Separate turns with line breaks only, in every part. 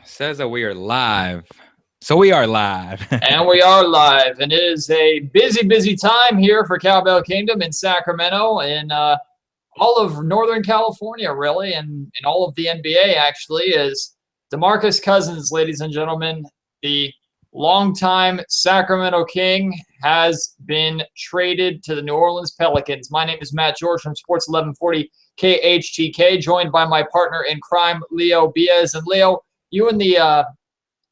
Says that we are live. So we are live.
And we are live. And it is a busy, busy time here for Cowbell Kingdom in Sacramento and all of Northern California, really, and all of the NBA, actually, is DeMarcus Cousins, ladies and gentlemen, the longtime Sacramento King, has been traded to the New Orleans Pelicans. My name is Matt George from Sports 1140 KHTK, joined by my partner in crime, Leo Beas. And Leo, you and the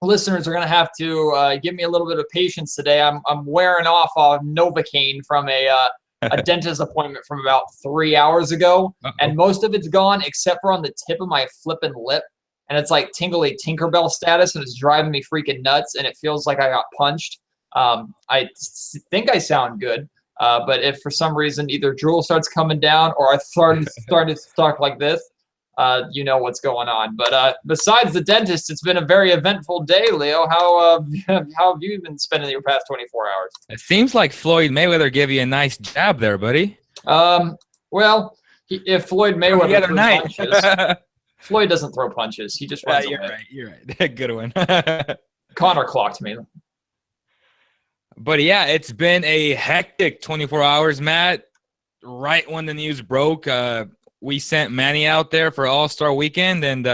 listeners are going to have to give me a little bit of patience today. I'm wearing off Novocaine from a dentist appointment from about 3 hours ago, and most of it's gone except for on the tip of my flipping lip. And it's like tingly Tinkerbell status, and it's driving me freaking nuts, and it feels like I got punched. I think I sound good, but if for some reason either drool starts coming down or I started to talk like this, you know what's going on. But besides the dentist, it's been a very eventful day, Leo. How have you been spending your past 24 hours?
It seems like Floyd Mayweather gave you a nice jab there, buddy.
Well, if Floyd Mayweather
the other night.
punches, Floyd doesn't throw punches. He just runs away.
You're right. Good one.
Connor clocked me.
But yeah, it's been a hectic 24 hours, Matt. Right when the news broke, we sent Manny out there for All-Star Weekend, and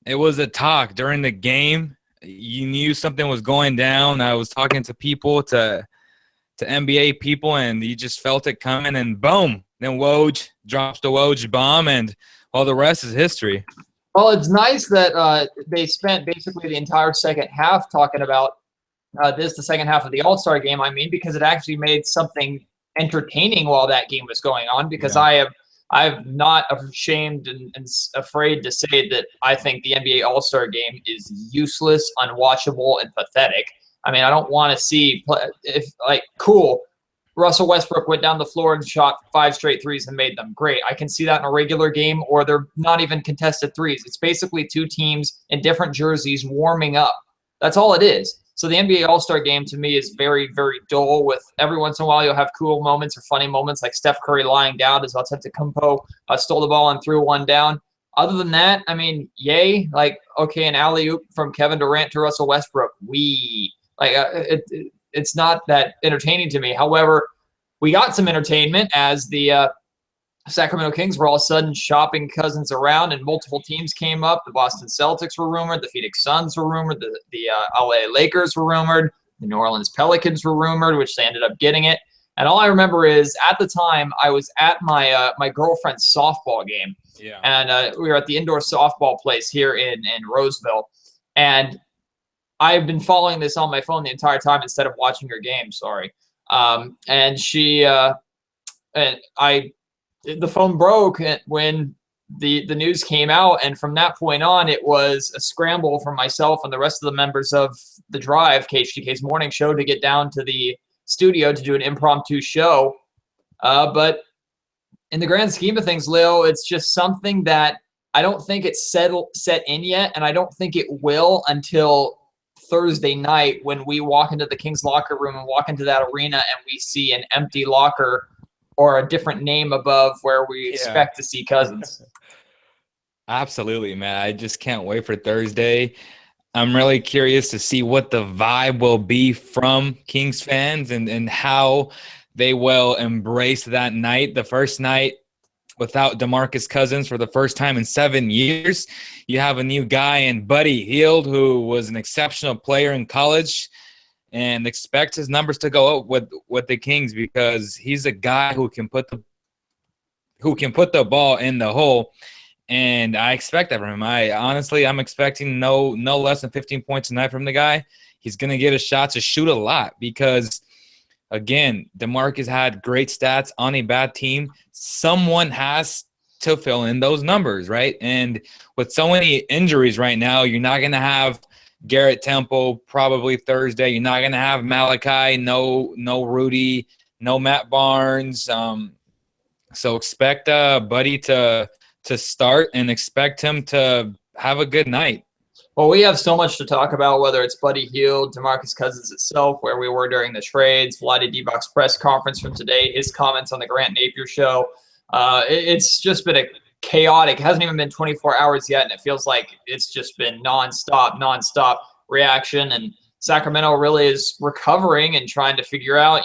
it was a talk during the game. You knew something was going down. I was talking to people, to NBA people, and you just felt it coming, and boom. Then Woj drops the Woj bomb, and all the rest is history.
Well, it's nice that they spent basically the entire second half talking about the second half of the All-Star game, because it actually made something entertaining while that game was going on, because
Yeah.
I'm not ashamed and afraid to say that I think the NBA All-Star game is useless, unwatchable, and pathetic. I don't want to see cool. Russell Westbrook went down the floor and shot 5 straight threes and made them. Great. I can see that in a regular game, or they're not even contested threes. It's basically two teams in different jerseys warming up. That's all it is. So the NBA All-Star game to me is very, very dull. With every once in a while you'll have cool moments or funny moments like Steph Curry lying down as Antetokounmpo stole the ball and threw one down. Other than that, yay. An alley-oop from Kevin Durant to Russell Westbrook. It's not that entertaining to me. However, we got some entertainment as the Sacramento Kings were all of a sudden shopping Cousins around, and multiple teams came up. The Boston Celtics were rumored. The Phoenix Suns were rumored. The LA Lakers were rumored. The New Orleans Pelicans were rumored, which they ended up getting it. And all I remember is at the time I was at my girlfriend's softball game.
Yeah.
And we were at the indoor softball place here in Roseville. And I've been following this on my phone the entire time instead of watching her game. Sorry. And the phone broke when the news came out. And from that point on, it was a scramble for myself and the rest of the members of the Drive, KHTK's morning show, to get down to the studio to do an impromptu show. But in the grand scheme of things, Leo, it's just something that I don't think it's set in yet. And I don't think it will until Thursday night when we walk into the Kings locker room and walk into that arena and we see an empty locker or a different name above where we expect to see Cousins.
Absolutely, man. I just can't wait for Thursday. I'm really curious to see what the vibe will be from Kings fans and how they will embrace that night. The first night without DeMarcus Cousins for the first time in 7 years. You have a new guy in Buddy Hield, who was an exceptional player in college, and expect his numbers to go up with the Kings, because he's a guy who can put the ball in the hole, and I expect that from him. I'm expecting no less than 15 points a night from the guy. He's going to get a shot to shoot a lot because, again, DeMarcus had great stats on a bad team. Someone has to fill in those numbers, right? And with so many injuries right now, you're not going to have Garrett Temple probably Thursday. You're not going to have Malachi, no Rudy, no Matt Barnes. So expect Buddy to start and expect him to have a good night.
Well, we have so much to talk about, whether it's Buddy Hield, DeMarcus Cousins itself, where we were during the trades, Vlade Divac's press conference from today, his comments on the Grant Napier show. It's just been a chaotic. It hasn't even been 24 hours yet, and it feels like it's just been nonstop reaction. And Sacramento really is recovering and trying to figure out,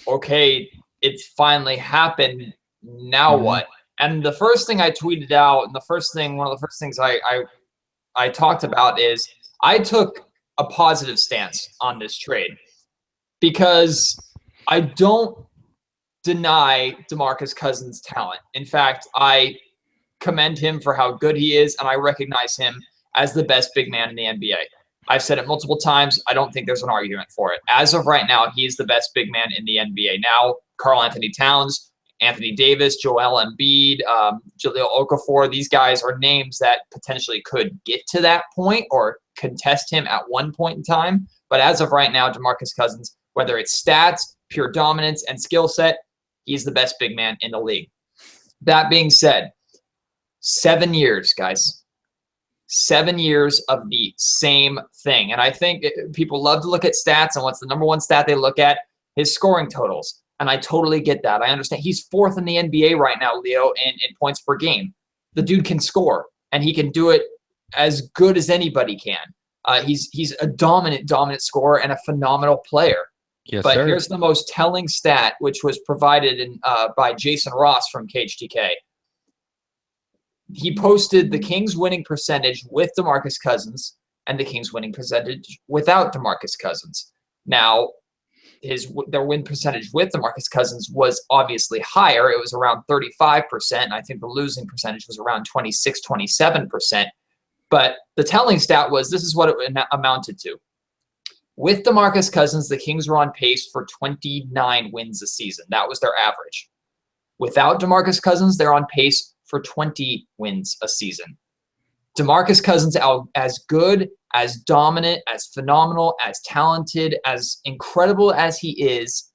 okay, it's finally happened. Now what? And the first thing I tweeted out, and one of the first things I talked about is I took a positive stance on this trade because I don't deny DeMarcus Cousins' talent. In fact, I commend him for how good he is, and I recognize him as the best big man in the NBA. I've said it multiple times. I don't think there's an argument for it. As of right now, he's the best big man in the NBA. Now, Karl-Anthony Towns, Anthony Davis, Joel Embiid, Jahlil Okafor, these guys are names that potentially could get to that point or contest him at one point in time. But as of right now, DeMarcus Cousins, whether it's stats, pure dominance, and skill set, he's the best big man in the league. That being said, 7 years, guys. 7 years of the same thing. And I think people love to look at stats, and what's the number one stat they look at? His scoring totals. And I totally get that. I understand. He's fourth in the NBA right now, Leo, in points per game. The dude can score, and he can do it as good as anybody can. He's a dominant scorer and a phenomenal player.
Yes,
but
sir.
Here's the most telling stat, which was provided by Jason Ross from KHTK. He posted the Kings winning percentage with DeMarcus Cousins and the Kings winning percentage without DeMarcus Cousins. Now, their win percentage with DeMarcus Cousins was obviously higher. It was around 35%. And I think the losing percentage was around 26, 27%. But the telling stat was this is what it amounted to. With DeMarcus Cousins, the Kings were on pace for 29 wins a season. That was their average. Without DeMarcus Cousins, they're on pace for 20 wins a season. DeMarcus Cousins, as good, as dominant, as phenomenal, as talented, as incredible as he is,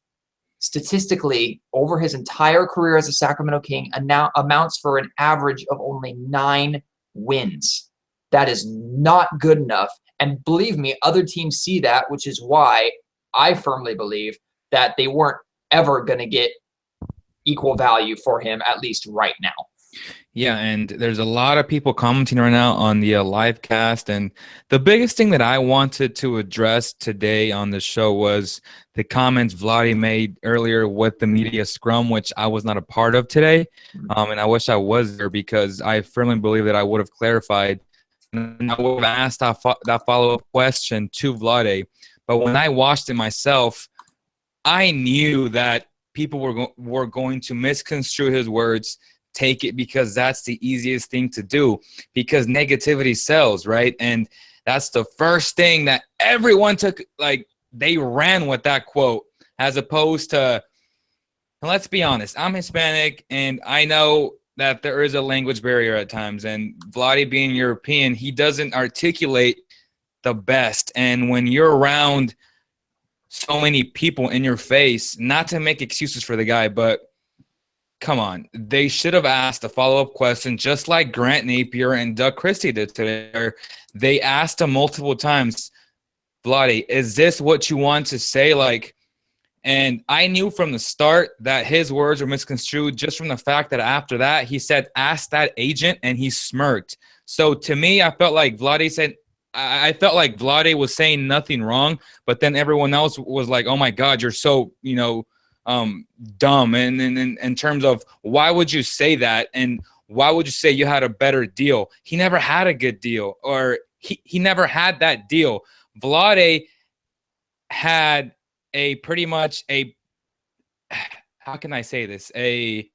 statistically, over his entire career as a Sacramento King, now amounts for an average of only 9 wins. That is not good enough. And believe me, other teams see that, which is why I firmly believe that they weren't ever going to get equal value for him, at least right now.
Yeah, and there's a lot of people commenting right now on the live cast, and the biggest thing that I wanted to address today on the show was the comments Vlade made earlier with the media scrum, which I was not a part of today, and I wish I was there because I firmly believe that I would have clarified and I would have asked that follow-up question to Vlade. But when I watched it myself, I knew that people were going to misconstrue his words, take it because that's the easiest thing to do because negativity sells, right? And that's the first thing that everyone took, like they ran with that quote as opposed to, and let's be honest, I'm Hispanic and I know that there is a language barrier at times, and Vlade being European, he doesn't articulate the best. And when you're around so many people in your face, not to make excuses for the guy, but come on, they should have asked a follow-up question just like Grant Napier and Doug Christie did today. They asked him multiple times, Vlade, is this what you want to say? And I knew from the start that his words were misconstrued just from the fact that after that, he said, ask that agent, and he smirked. So to me, I felt like Vlade said, I felt like Vlade was saying nothing wrong, but then everyone else was like, oh my God, you're so, dumb. And in terms of why would you say that? And why would you say you had a better deal? He never had a good deal, or he never had that deal. Vlade had a pretty much how can I say this? A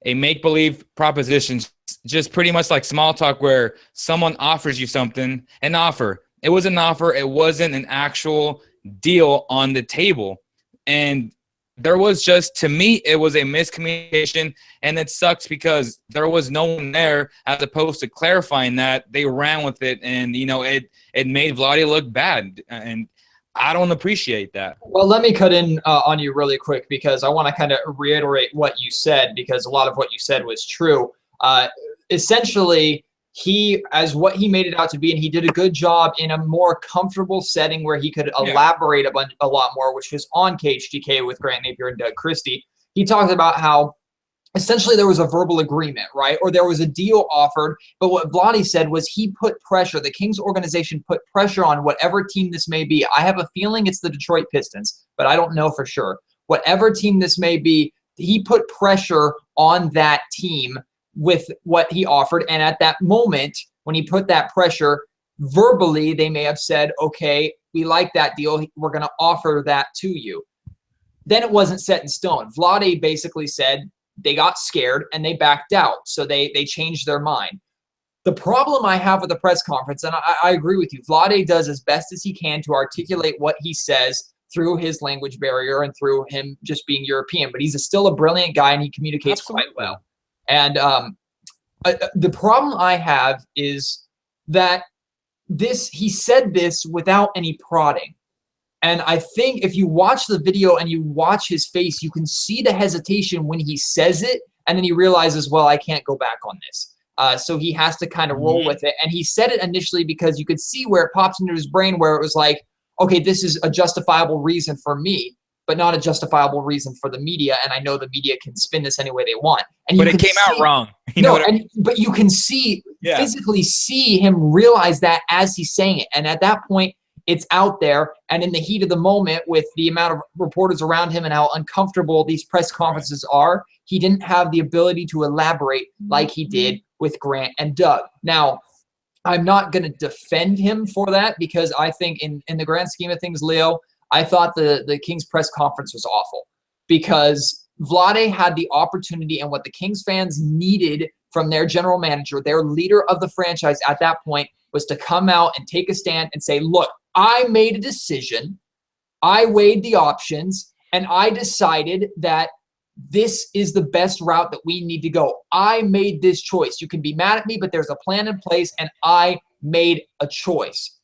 make-believe proposition, just pretty much like small talk where someone offers you something, an offer. It was an offer. It wasn't an actual deal on the table. And there was just, to me, it was a miscommunication, and it sucks because there was no one there as opposed to clarifying that. They ran with it, and, it made Vlade look bad, and I don't appreciate that.
Well, let me cut in on you really quick because I want to kind of reiterate what you said because a lot of what you said was true. Essentially, as what he made it out to be, and he did a good job in a more comfortable setting where he could elaborate a lot more, which was on KHTK with Grant Napier and Doug Christie. He talked about how essentially there was a verbal agreement, right? Or there was a deal offered. But what Vlade said was he put pressure. The Kings organization put pressure on whatever team this may be. I have a feeling it's the Detroit Pistons, but I don't know for sure. Whatever team this may be, he put pressure on that team with what he offered. And at that moment, when he put that pressure, verbally, they may have said, okay, we like that deal. We're going to offer that to you. Then it wasn't set in stone. Vlade basically said they got scared and they backed out. So they changed their mind. The problem I have with the press conference, and I agree with you, Vlade does as best as he can to articulate what he says through his language barrier and through him just being European. But he's still a brilliant guy and he communicates quite well. And the problem I have is that he said this without any prodding. And I think if you watch the video and you watch his face, you can see the hesitation when he says it, and then he realizes, well, I can't go back on this. So he has to kind of roll with it. And he said it initially because you could see where it pops into his brain where it was like, okay, this is a justifiable reason for me, but not a justifiable reason for the media. And I know the media can spin this any way they want. And
but it came out wrong.
But you can physically see him realize that as he's saying it. And at that point, it's out there. And in the heat of the moment, with the amount of reporters around him and how uncomfortable these press conferences are, he didn't have the ability to elaborate like he did with Grant and Doug. Now, I'm not going to defend him for that because I think in the grand scheme of things, Leo, I thought the Kings press conference was awful because Vlade had the opportunity, and what the Kings fans needed from their general manager, their leader of the franchise at that point, was to come out and take a stand and say, look, I made a decision, I weighed the options, and I decided that this is the best route that we need to go. I made this choice. You can be mad at me, but there's a plan in place, and I made a choice.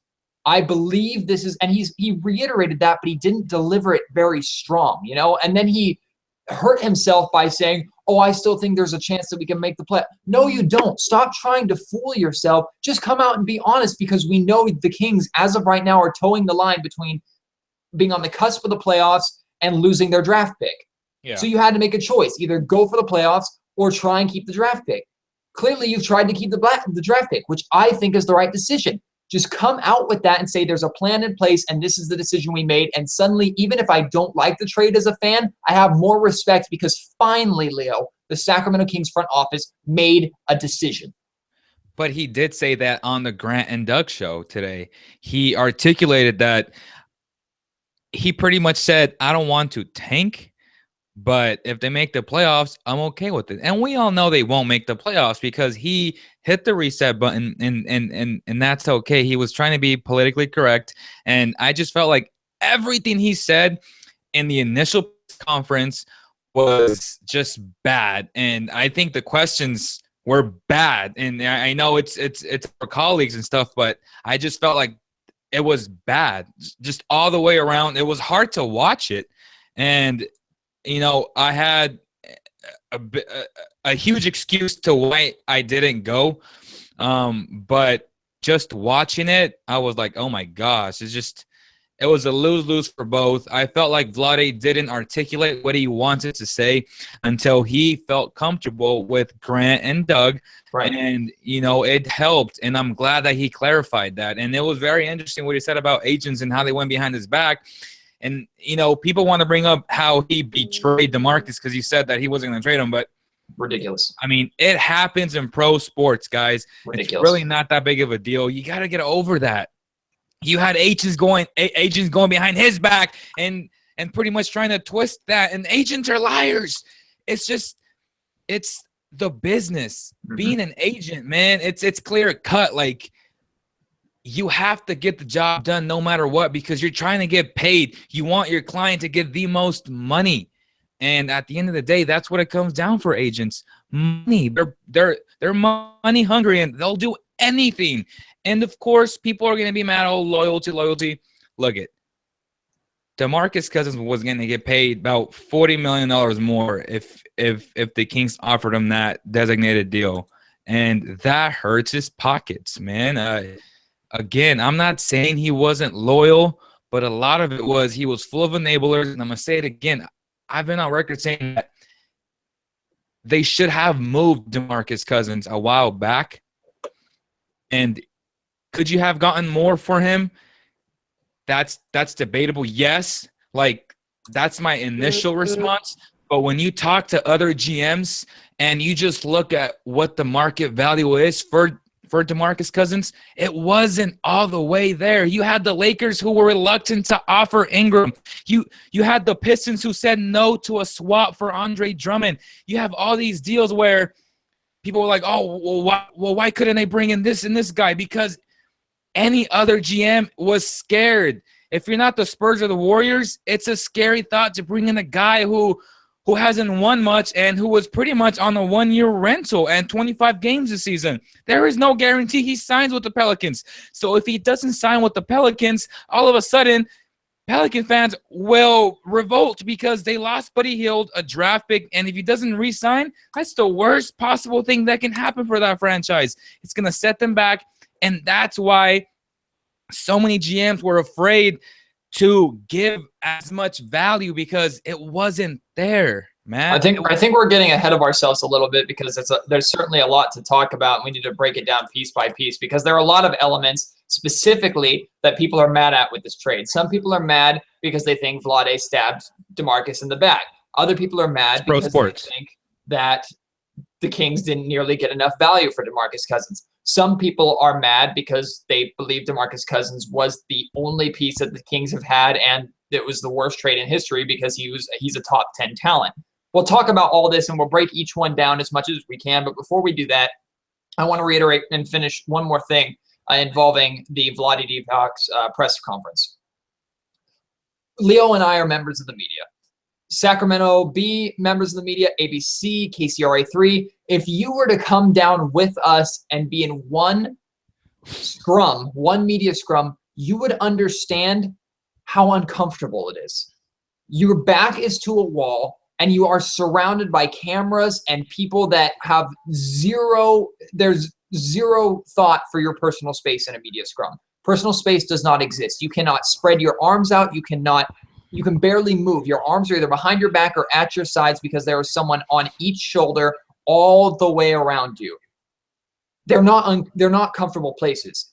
I believe this is, and he reiterated that, but he didn't deliver it very strong, you know? And then he hurt himself by saying, oh, I still think there's a chance that we can make the play. No, you don't. Stop trying to fool yourself. Just come out and be honest, because we know the Kings, as of right now, are towing the line between being on the cusp of the playoffs and losing their draft pick. Yeah. So you had to make a choice, either go for the playoffs or try and keep the draft pick. Clearly, you've tried to keep the draft pick, which I think is the right decision. Just come out with that and say there's a plan in place and this is the decision we made. And suddenly, even if I don't like the trade as a fan, I have more respect because finally, Leo, the Sacramento Kings front office made a decision.
But he did say that on the Grant and Doug show today. He articulated that he pretty much said, I don't want to tank, but if they make the playoffs, I'm okay with it. And we all know they won't make the playoffs because he hit the reset button and that's okay. He was trying to be politically correct. And I just felt like everything he said in the initial conference was just bad. And I think the questions were bad. And I know it's for colleagues and stuff, but I just felt like it was bad just all the way around. It was hard to watch it. And you know, I had a huge excuse to why I didn't go. But just watching it, I was like, oh my gosh, it was a lose-lose for both. I felt like Vlade didn't articulate what he wanted to say until he felt comfortable with Grant and Doug. Right. And, you know, it helped. And I'm glad that he clarified that. And it was very interesting what he said about agents and how they went behind his back. And, you know, people want to bring up how he betrayed DeMarcus because he said that he wasn't going to trade him. But
ridiculous.
I mean, it happens in pro sports, guys. Ridiculous. It's really not that big of a deal. You got to get over that. You had agents going behind his back and pretty much trying to twist that. And agents are liars. It's the business. Mm-hmm. Being an agent, man, it's clear cut. Like, you have to get the job done no matter what because you're trying to get paid. You want your client to get the most money. And at the end of the day, that's what it comes down for agents. Money. They're money hungry and they'll do anything. And of course, people are going to be mad. Oh, loyalty. Look it. DeMarcus Cousins was going to get paid about $40 million more if the Kings offered him that designated deal. And that hurts his pockets, man. Again, I'm not saying he wasn't loyal, but a lot of it was he was full of enablers. And I'm going to say it again. I've been on record saying that they should have moved DeMarcus Cousins a while back. And could you have gotten more for him? That's debatable. Yes. Like, that's my initial response. But when you talk to other GMs and you just look at what the market value is for DeMarcus Cousins, it wasn't all the way there. You had the Lakers who were reluctant to offer Ingram. You had the Pistons who said no to a swap for Andre Drummond. You have all these deals where people were like, oh, well, why couldn't they bring in this and this guy? Because any other GM was scared. If you're not the Spurs or the Warriors, it's a scary thought to bring in a guy who hasn't won much and who was pretty much on a one-year rental and 25 games this season. There is no guarantee he signs with the Pelicans. So if he doesn't sign with the Pelicans, all of a sudden, Pelican fans will revolt because they lost Buddy Hield, a draft pick, and if he doesn't re-sign, that's the worst possible thing that can happen for that franchise. It's going to set them back, and that's why so many GMs were afraid to give as much value because it wasn't there, man.
I think we're getting ahead of ourselves a little bit because there's certainly a lot to talk about, and we need to break it down piece by piece because there are a lot of elements specifically that people are mad at with this trade. Some people are mad because they think Vlade stabbed DeMarcus in the back. Other people are mad because they think that the Kings didn't nearly get enough value for DeMarcus Cousins. Some people are mad because they believe DeMarcus Cousins was the only piece that the Kings have had, and it was the worst trade in history because he's a top 10 talent. We'll talk about all this, and we'll break each one down as much as we can. But before we do that, I want to reiterate and finish one more thing involving the Vlade Divac's press conference. Leo and I are members of the media. Sacramento B members of the media, ABC, KCRA3. If you were to come down with us and be in one media scrum, you would understand how uncomfortable it is. Your back is to a wall and you are surrounded by cameras and people that have there's zero thought for your personal space in a media scrum. Personal space does not exist. You cannot spread your arms out. You can barely move. Your arms are either behind your back or at your sides because there is someone on each shoulder all the way around you. They're not comfortable places.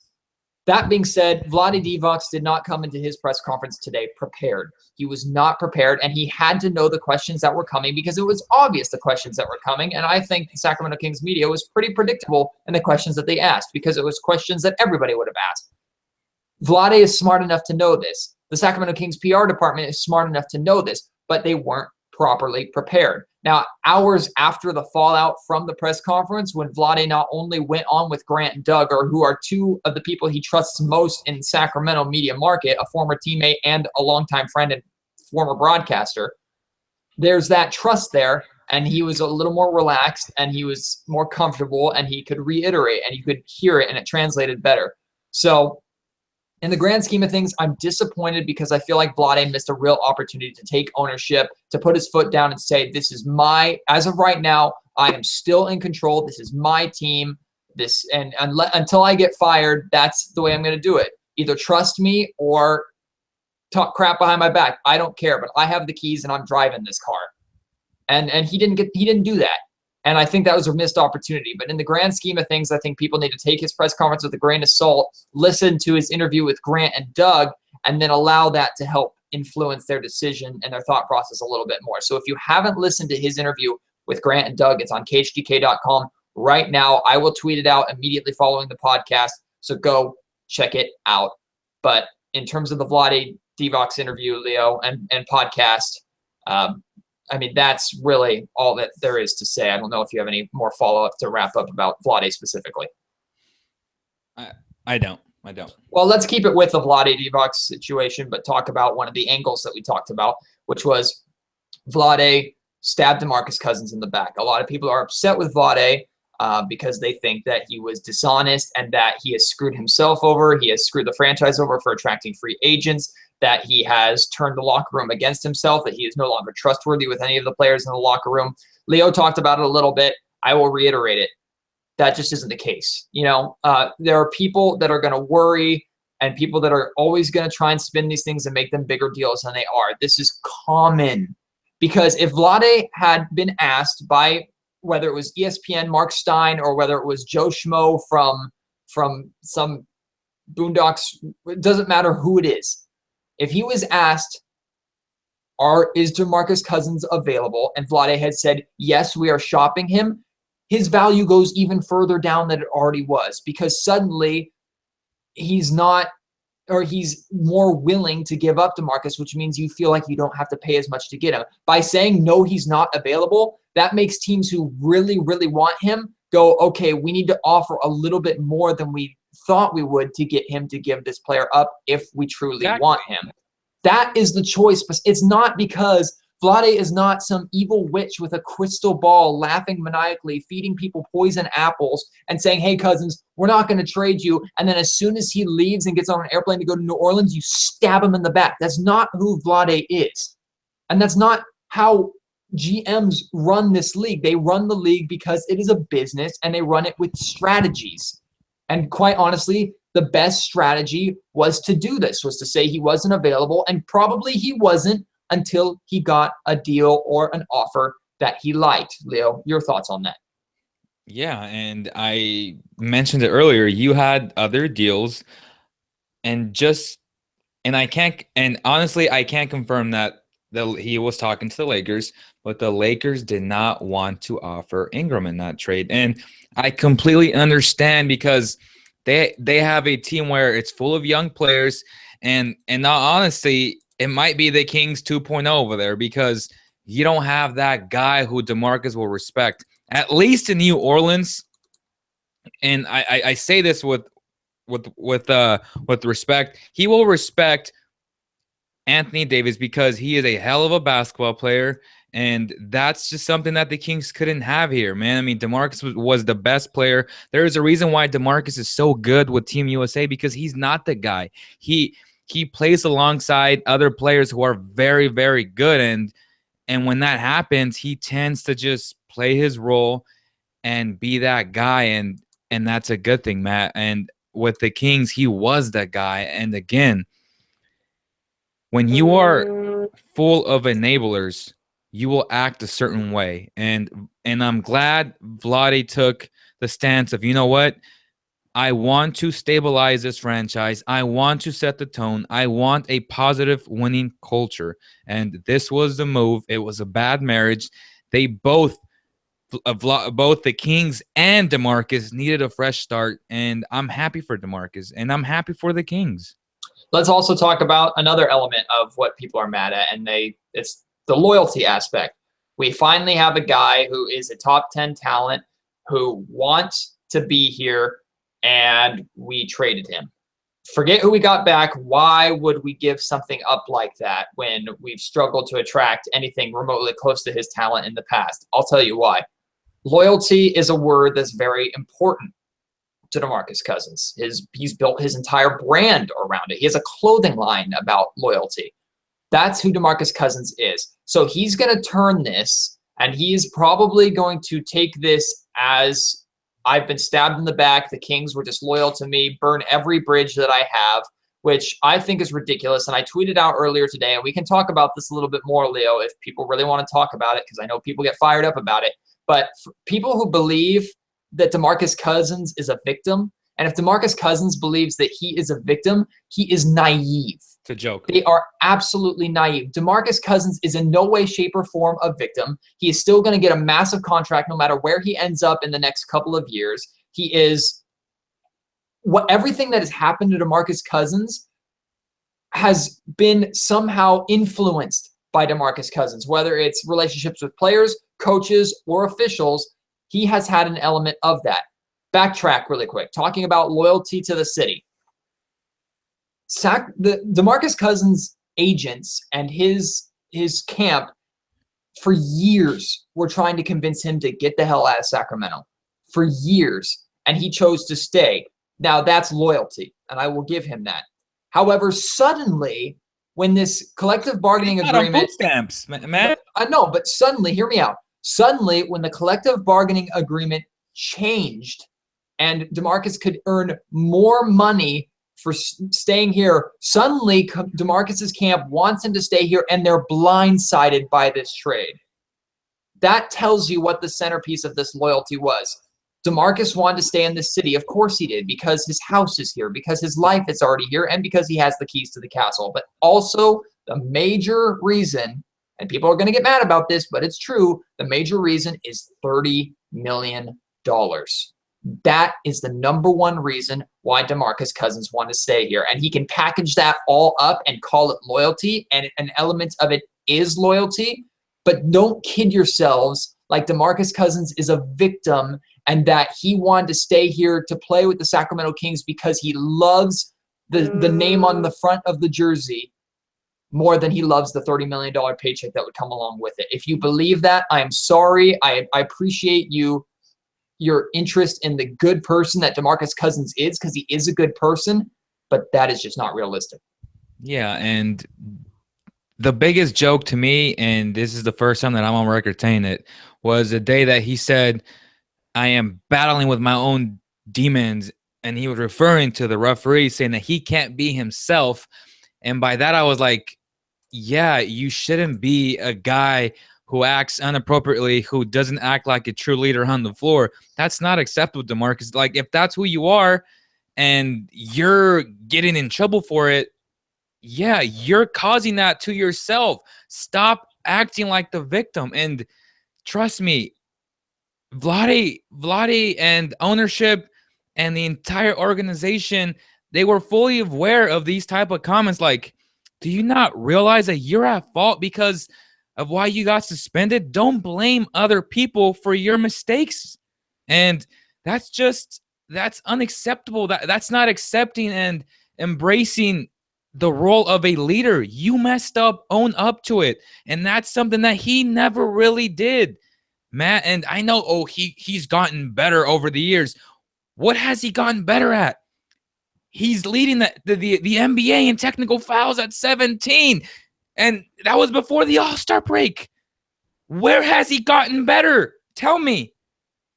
That being said, Vlade Divac did not come into his press conference today prepared. He was not prepared, and he had to know the questions that were coming because it was obvious the questions that were coming, and I think the Sacramento Kings media was pretty predictable in the questions that they asked because it was questions that everybody would have asked. Vlade is smart enough to know this. The Sacramento Kings PR department is smart enough to know this, but they weren't properly prepared. Now, hours after the fallout from the press conference, when Vlade not only went on with Grant and Doug, who are two of the people he trusts most in Sacramento media market, a former teammate and a longtime friend and former broadcaster, there's that trust there, and he was a little more relaxed, and he was more comfortable, and he could reiterate, and you could hear it, and it translated better. So in the grand scheme of things, I'm disappointed because I feel like Vlade missed a real opportunity to take ownership, to put his foot down and say, this is as of right now, I am still in control. This is my team. Until I get fired, that's the way I'm going to do it. Either trust me or talk crap behind my back. I don't care, but I have the keys and I'm driving this car. And he didn't do that. And I think that was a missed opportunity. But in the grand scheme of things, I think people need to take his press conference with a grain of salt, listen to his interview with Grant and Doug, and then allow that to help influence their decision and their thought process a little bit more. So if you haven't listened to his interview with Grant and Doug, it's on KHTK.com right now. I will tweet it out immediately following the podcast. So go check it out. But in terms of the Vlade Divac interview, Leo, and podcast, I mean, that's really all that there is to say. I don't know if you have any more follow-up to wrap up about Vlade specifically.
I don't.
Well, let's keep it with the Vlade Divac situation, but talk about one of the angles that we talked about, which was Vlade stabbed DeMarcus Cousins in the back. A lot of people are upset with Vlade because they think that he was dishonest and that he has screwed himself over. He has screwed the franchise over for attracting free agents, that he has turned the locker room against himself, that he is no longer trustworthy with any of the players in the locker room. Leo talked about it a little bit. I will reiterate it. That just isn't the case. There are people that are going to worry and people that are always going to try and spin these things and make them bigger deals than they are. This is common because if Vlade had been asked by whether it was ESPN, Mark Stein, or whether it was Joe Schmo from some Boondocks, it doesn't matter who it is. If he was asked, is DeMarcus Cousins available? And Vlade had said, yes, we are shopping him. His value goes even further down than it already was, because suddenly he's not, or he's more willing to give up DeMarcus, which means you feel like you don't have to pay as much to get him. By saying, no, he's not available, that makes teams who really, really want him go, okay, we need to offer a little bit more than we thought we would to get him to give this player up if we truly want him. That is the choice. But it's not because Vlade is not some evil witch with a crystal ball laughing maniacally, feeding people poison apples and saying, hey, Cousins, we're not going to trade you. And then as soon as he leaves and gets on an airplane to go to New Orleans, you stab him in the back. That's not who Vlade is. And that's not how GMs run this league. They run the league because it is a business and they run it with strategies. And quite honestly, the best strategy was to do this, was to say he wasn't available, and probably he wasn't until he got a deal or an offer that he liked. Leo, your thoughts on that?
Yeah, and I mentioned it earlier. You had other deals, and honestly, I can't confirm that he was talking to the Lakers, but the Lakers did not want to offer Ingram in that trade. And I completely understand, because they have a team where it's full of young players, and now honestly, it might be the Kings 2.0 over there, because you don't have that guy who DeMarcus will respect, at least in New Orleans. And I say this with respect. He will respect Anthony Davis because he is a hell of a basketball player. And that's just something that the Kings couldn't have here, man. I mean, DeMarcus was the best player. There is a reason why DeMarcus is so good with Team USA, because he's not the guy. He plays alongside other players who are very, very good. And when that happens, he tends to just play his role and be that guy. And that's a good thing, Matt. And with the Kings, he was that guy. And again, when you are full of enablers, you will act a certain way. And I'm glad Vlade took the stance of, you know what? I want to stabilize this franchise. I want to set the tone. I want a positive winning culture. And this was the move. It was a bad marriage. They both the Kings and DeMarcus needed a fresh start. And I'm happy for DeMarcus, and I'm happy for the Kings.
Let's also talk about another element of what people are mad at, and it's the loyalty aspect. We finally have a guy who is a top 10 talent who wants to be here, and we traded him. Forget who we got back. Why would we give something up like that when we've struggled to attract anything remotely close to his talent in the past? I'll tell you why. Loyalty is a word that's very important to DeMarcus Cousins. He's built his entire brand around it. He has a clothing line about loyalty. That's who DeMarcus Cousins is. So he's going to turn this, and he is probably going to take this as, I've been stabbed in the back, the Kings were disloyal to me, burn every bridge that I have, which I think is ridiculous. And I tweeted out earlier today, and we can talk about this a little bit more, Leo, if people really want to talk about it, because I know people get fired up about it. But for people who believe that DeMarcus Cousins is a victim, and if DeMarcus Cousins believes that he is a victim, he is naive.
It's a joke.
They are absolutely naive. DeMarcus Cousins is in no way, shape, or form a victim. He is still going to get a massive contract no matter where he ends up in the next couple of years. He is everything that has happened to DeMarcus Cousins has been somehow influenced by DeMarcus Cousins, whether it's relationships with players, coaches, or officials. He has had an element of that. Backtrack really quick, talking about loyalty to the city. The DeMarcus Cousins agents and his camp for years were trying to convince him to get the hell out of Sacramento for years, and he chose to stay. Now that's loyalty, and I will give him that. However, suddenly, when this collective bargaining agreement
stamps, man.
I know, but suddenly, hear me out. Suddenly, when the collective bargaining agreement changed and DeMarcus could earn more money for staying here, suddenly DeMarcus's camp wants him to stay here, and they're blindsided by this trade. That tells you what the centerpiece of this loyalty was. DeMarcus wanted to stay in this city. Of course he did, because his house is here, because his life is already here, and because he has the keys to the castle. But also the major reason, and people are going to get mad about this, but it's true, the major reason is $30 million. That is the number one reason why DeMarcus Cousins wanted to stay here. And he can package that all up and call it loyalty, and an element of it is loyalty. But don't kid yourselves like DeMarcus Cousins is a victim and that he wanted to stay here to play with the Sacramento Kings because he loves the name on the front of the jersey more than he loves the $30 million paycheck that would come along with it. If you believe that, I am sorry. I appreciate your interest in the good person that DeMarcus Cousins is, because he is a good person, but that is just not realistic.
Yeah, and the biggest joke to me, and this is the first time that I'm on record saying it, was the day that he said, I am battling with my own demons, and he was referring to the referee, saying that he can't be himself. And by that, I was like, yeah, you shouldn't be a guy who acts inappropriately, who doesn't act like a true leader on the floor. That's not acceptable, DeMarcus. Like, if that's who you are and you're getting in trouble for it, yeah, you're causing that to yourself. Stop acting like the victim. And trust me, Vlade and ownership and the entire organization, they were fully aware of these type of comments. Like, do you not realize that you're at fault because of why you got suspended? Don't blame other people for your mistakes. And that's unacceptable. That's not accepting and embracing the role of a leader. You messed up, own up to it. And that's something that he never really did, Matt. And I know, he's gotten better over the years. What has he gotten better at? He's leading the NBA in technical fouls at 17. And that was before the All-Star break. Where has he gotten better? Tell me.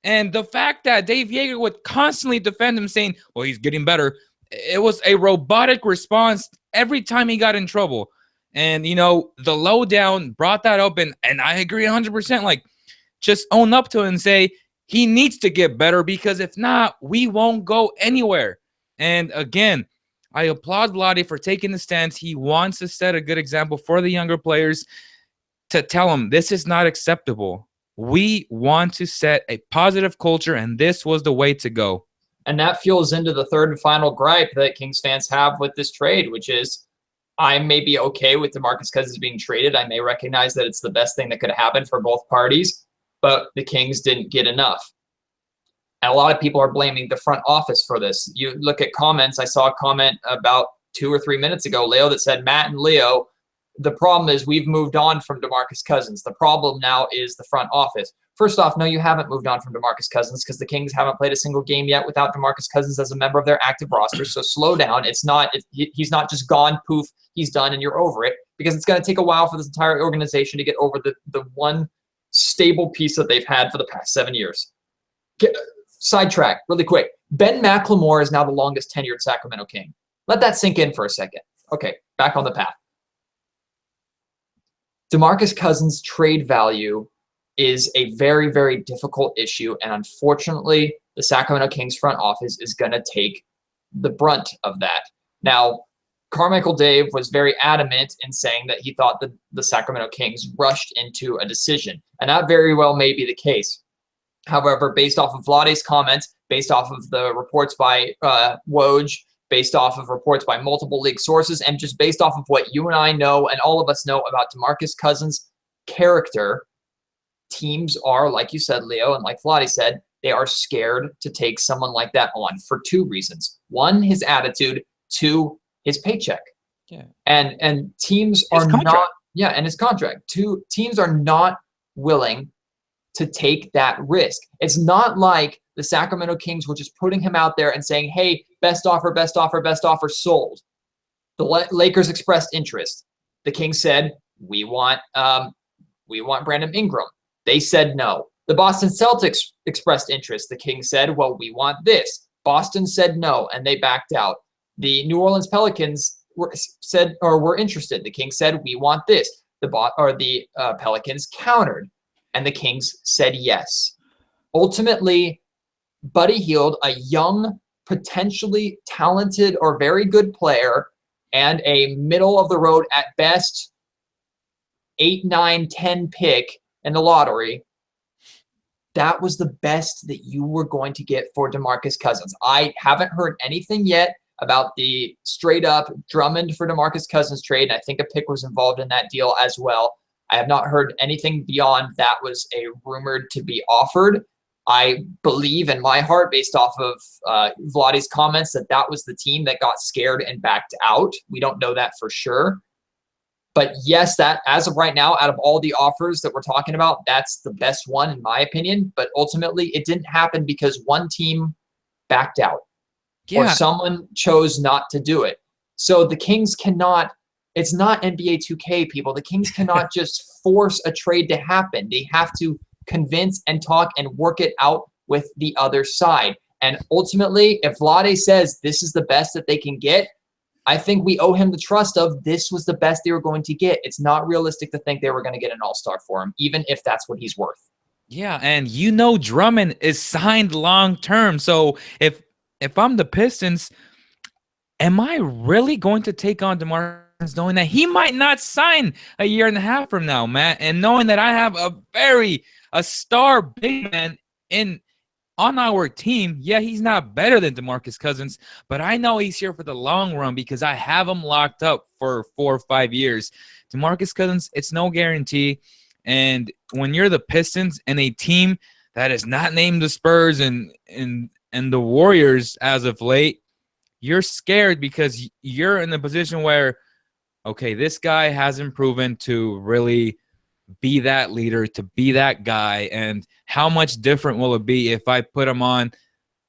And the fact that Dave Yeager would constantly defend him, saying, well, he's getting better. It was a robotic response every time he got in trouble. And, the lowdown brought that up. And I agree 100%. Like, just own up to it and say he needs to get better, because if not, we won't go anywhere. And again, I applaud Vlade for taking the stance. He wants to set a good example for the younger players to tell them this is not acceptable. We want to set a positive culture, and this was the way to go.
And that fuels into the third and final gripe that Kings fans have with this trade, which is, I may be okay with DeMarcus Cousins being traded. I may recognize that it's the best thing that could happen for both parties, but the Kings didn't get enough. And a lot of people are blaming the front office for this. You look at comments. I saw a comment about 2 or 3 minutes ago, Leo, that said, Matt and Leo, the problem is we've moved on from DeMarcus Cousins. The problem now is the front office. First off, no, you haven't moved on from DeMarcus Cousins, because the Kings haven't played a single game yet without DeMarcus Cousins as a member of their active roster. So slow down. He's not just gone, poof, he's done, and you're over it, because it's going to take a while for this entire organization to get over the one stable piece that they've had for the past 7 years. Sidetrack really quick. Ben McLemore is now the longest tenured Sacramento King. Let that sink in for a second. Okay, back on the path. DeMarcus Cousins' trade value is a very, very difficult issue, and unfortunately, the Sacramento Kings front office is going to take the brunt of that. Now, Carmichael Dave was very adamant in saying that he thought that the Sacramento Kings rushed into a decision, and that very well may be the case. However, based off of Vlade's comments, based off of the reports by Woj, based off of reports by multiple league sources, and just based off of what you and I know and all of us know about DeMarcus Cousins' character, teams are, like you said, Leo, and like Vlade said, they are scared to take someone like that on for 2 reasons. 1, his attitude. 2, his paycheck.
Yeah.
And teams are not, and his contract. 2, teams are not willing to take that risk. It's not like the Sacramento Kings were just putting him out there and saying, hey, best offer, best offer, best offer, sold. The Lakers expressed interest. The Kings said, we want Brandon Ingram. They said no. The Boston Celtics expressed interest. The Kings said, well, we want this. Boston said no, and they backed out. The New Orleans Pelicans were interested. The Kings said, we want this. The Pelicans countered. And the Kings said yes. Ultimately, Buddy Hield, a young, potentially talented or very good player, and a middle of the road at best 8, 9, 10 pick in the lottery, that was the best that you were going to get for DeMarcus Cousins. I haven't heard anything yet about the straight up Drummond for DeMarcus Cousins trade. And I think a pick was involved in that deal as well. I have not heard anything beyond that was a rumored to be offered. I believe in my heart, based off of Vlade's comments, that that was the team that got scared and backed out. We don't know that for sure. But yes, that as of right now, out of all the offers that we're talking about, that's the best one in my opinion. But ultimately, it didn't happen because one team backed out or someone chose not to do it. So the Kings cannot, it's not NBA 2K, people. The Kings cannot just force a trade to happen. They have to convince and talk and work it out with the other side. And ultimately, if Vlade says this is the best that they can get, I think we owe him the trust of this was the best they were going to get. It's not realistic to think they were going to get an all-star for him, even if that's what he's worth.
Yeah, and Drummond is signed long-term. So if I'm the Pistons, am I really going to take on DeMarcus knowing that he might not sign a year and a half from now, Matt, and knowing that I have a star big man on our team? Yeah, he's not better than DeMarcus Cousins, but I know he's here for the long run because I have him locked up for 4 or 5 years. DeMarcus Cousins, it's no guarantee. And when you're the Pistons and a team that is not named the Spurs and the Warriors as of late, you're scared because you're in a position where, okay, this guy hasn't proven to really be that leader, to be that guy, and how much different will it be if I put him on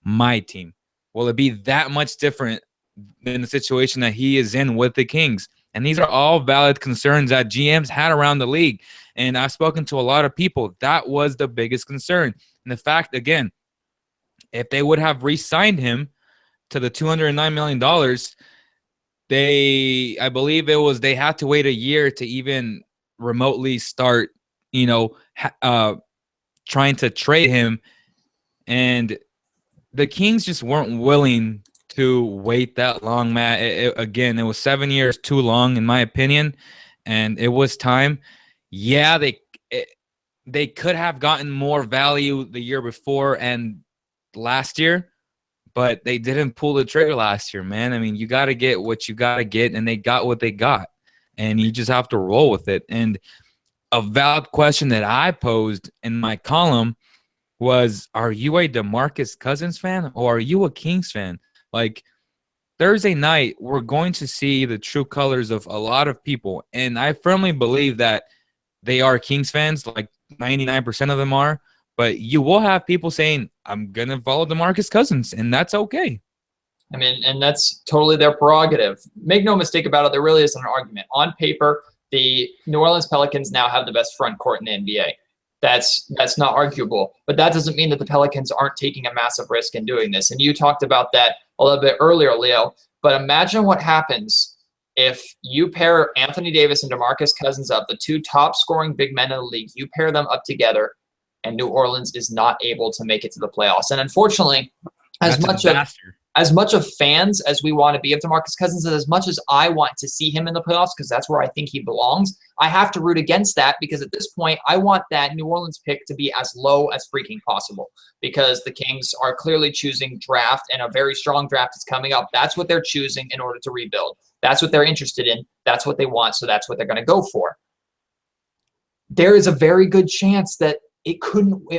my team? Will it be that much different than the situation that he is in with the Kings? And these are all valid concerns that GMs had around the league. And I've spoken to a lot of people. That was the biggest concern. And the fact, again, if they would have re-signed him to the $209 million, I believe they had to wait a year to even remotely start, trying to trade him. And the Kings just weren't willing to wait that long, Matt. Again, it was 7 years too long, in my opinion, and it was time. Yeah, they could have gotten more value the year before and last year, but they didn't pull the trigger last year, man. I mean, you got to get what you got to get, and they got what they got, and you just have to roll with it. And a valid question that I posed in my column was, are you a DeMarcus Cousins fan or are you a Kings fan? Like, Thursday night, we're going to see the true colors of a lot of people, and I firmly believe that they are Kings fans, like 99% of them are, but you will have people saying, I'm going to follow DeMarcus Cousins, and that's okay.
I mean, and that's totally their prerogative. Make no mistake about it, there really isn't an argument. On paper, the New Orleans Pelicans now have the best front court in the NBA. That's not arguable. But that doesn't mean that the Pelicans aren't taking a massive risk in doing this. And you talked about that a little bit earlier, Leo. But imagine what happens if you pair Anthony Davis and DeMarcus Cousins up, the two top scoring big men in the league, you pair them up together, and New Orleans is not able to make it to the playoffs. And unfortunately, as much of fans as we want to be of DeMarcus Cousins, and as much as I want to see him in the playoffs because that's where I think he belongs, I have to root against that because at this point, I want that New Orleans pick to be as low as freaking possible because the Kings are clearly choosing draft, and a very strong draft is coming up. That's what they're choosing in order to rebuild. That's what they're interested in. That's what they want, so that's what they're going to go for. There is a very good chance that it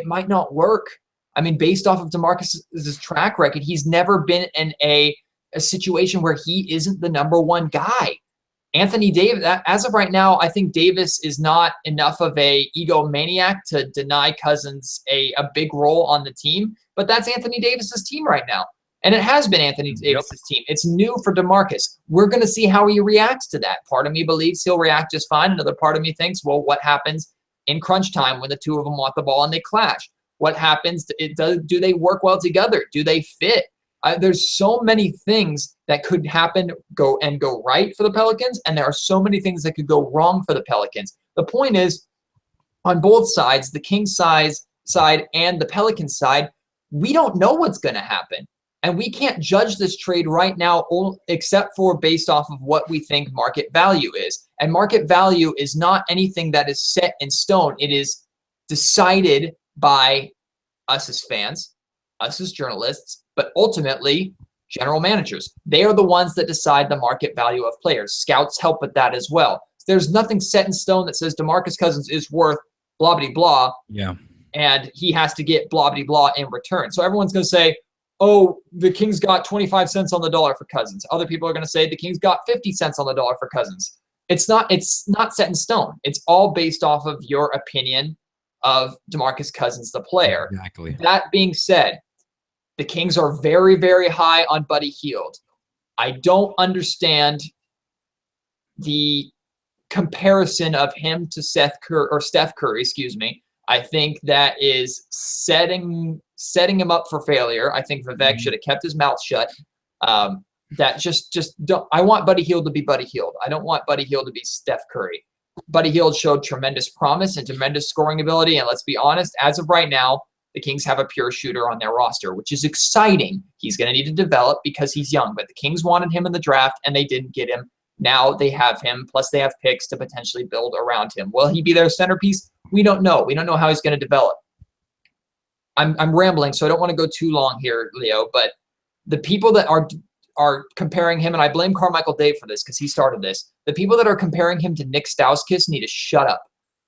might not work. I mean, based off of DeMarcus's track record, he's never been in a situation where he isn't the number one guy. Anthony Davis, as of right now, I think Davis is not enough of a egomaniac to deny Cousins a big role on the team, but that's Anthony Davis's team right now. And it has been Anthony Davis's team. It's new for DeMarcus. We're going to see how he reacts to that. Part of me believes he'll react just fine. Another part of me thinks, well, what happens in crunch time when the two of them want the ball and they clash? What happens? Do they work well together? Do they fit? There's so many things that could happen, go right for the Pelicans, and there are so many things that could go wrong for the Pelicans. The point is, on both sides, the Kings side and the Pelicans side, we don't know what's going to happen. And we can't judge this trade right now except for based off of what we think market value is. And market value is not anything that is set in stone. It is decided by us as fans, us as journalists, but ultimately general managers. They are the ones that decide the market value of players. Scouts help with that as well. There's nothing set in stone that says DeMarcus Cousins is worth blah, blah, blah.
Yeah.
And he has to get blah, blah, blah in return. So everyone's going to say, oh, the Kings got 25 cents on the dollar for Cousins. Other people are going to say the Kings got 50 cents on the dollar for Cousins. It's not set in stone. It's all based off of your opinion of DeMarcus Cousins, the player.
Exactly.
That being said, the Kings are very, very high on Buddy Hield. I don't understand the comparison of him to Steph Curry, excuse me. I think that is setting him up for failure. I think Vivek should have kept his mouth shut. That just don't. I want Buddy Hield to be Buddy Hield. I don't want Buddy Hield to be Steph Curry. Buddy Hield showed tremendous promise and tremendous scoring ability. And let's be honest, as of right now, the Kings have a pure shooter on their roster, which is exciting. He's going to need to develop because he's young. But the Kings wanted him in the draft, and they didn't get him. Now they have him, plus they have picks to potentially build around him. Will he be their centerpiece? We don't know. We don't know how he's going to develop. I'm rambling, so I don't want to go too long here, Leo. But the people that are comparing him, and I blame Carmichael Dave for this because he started this. The people that are comparing him to Nick Stauskas need to shut up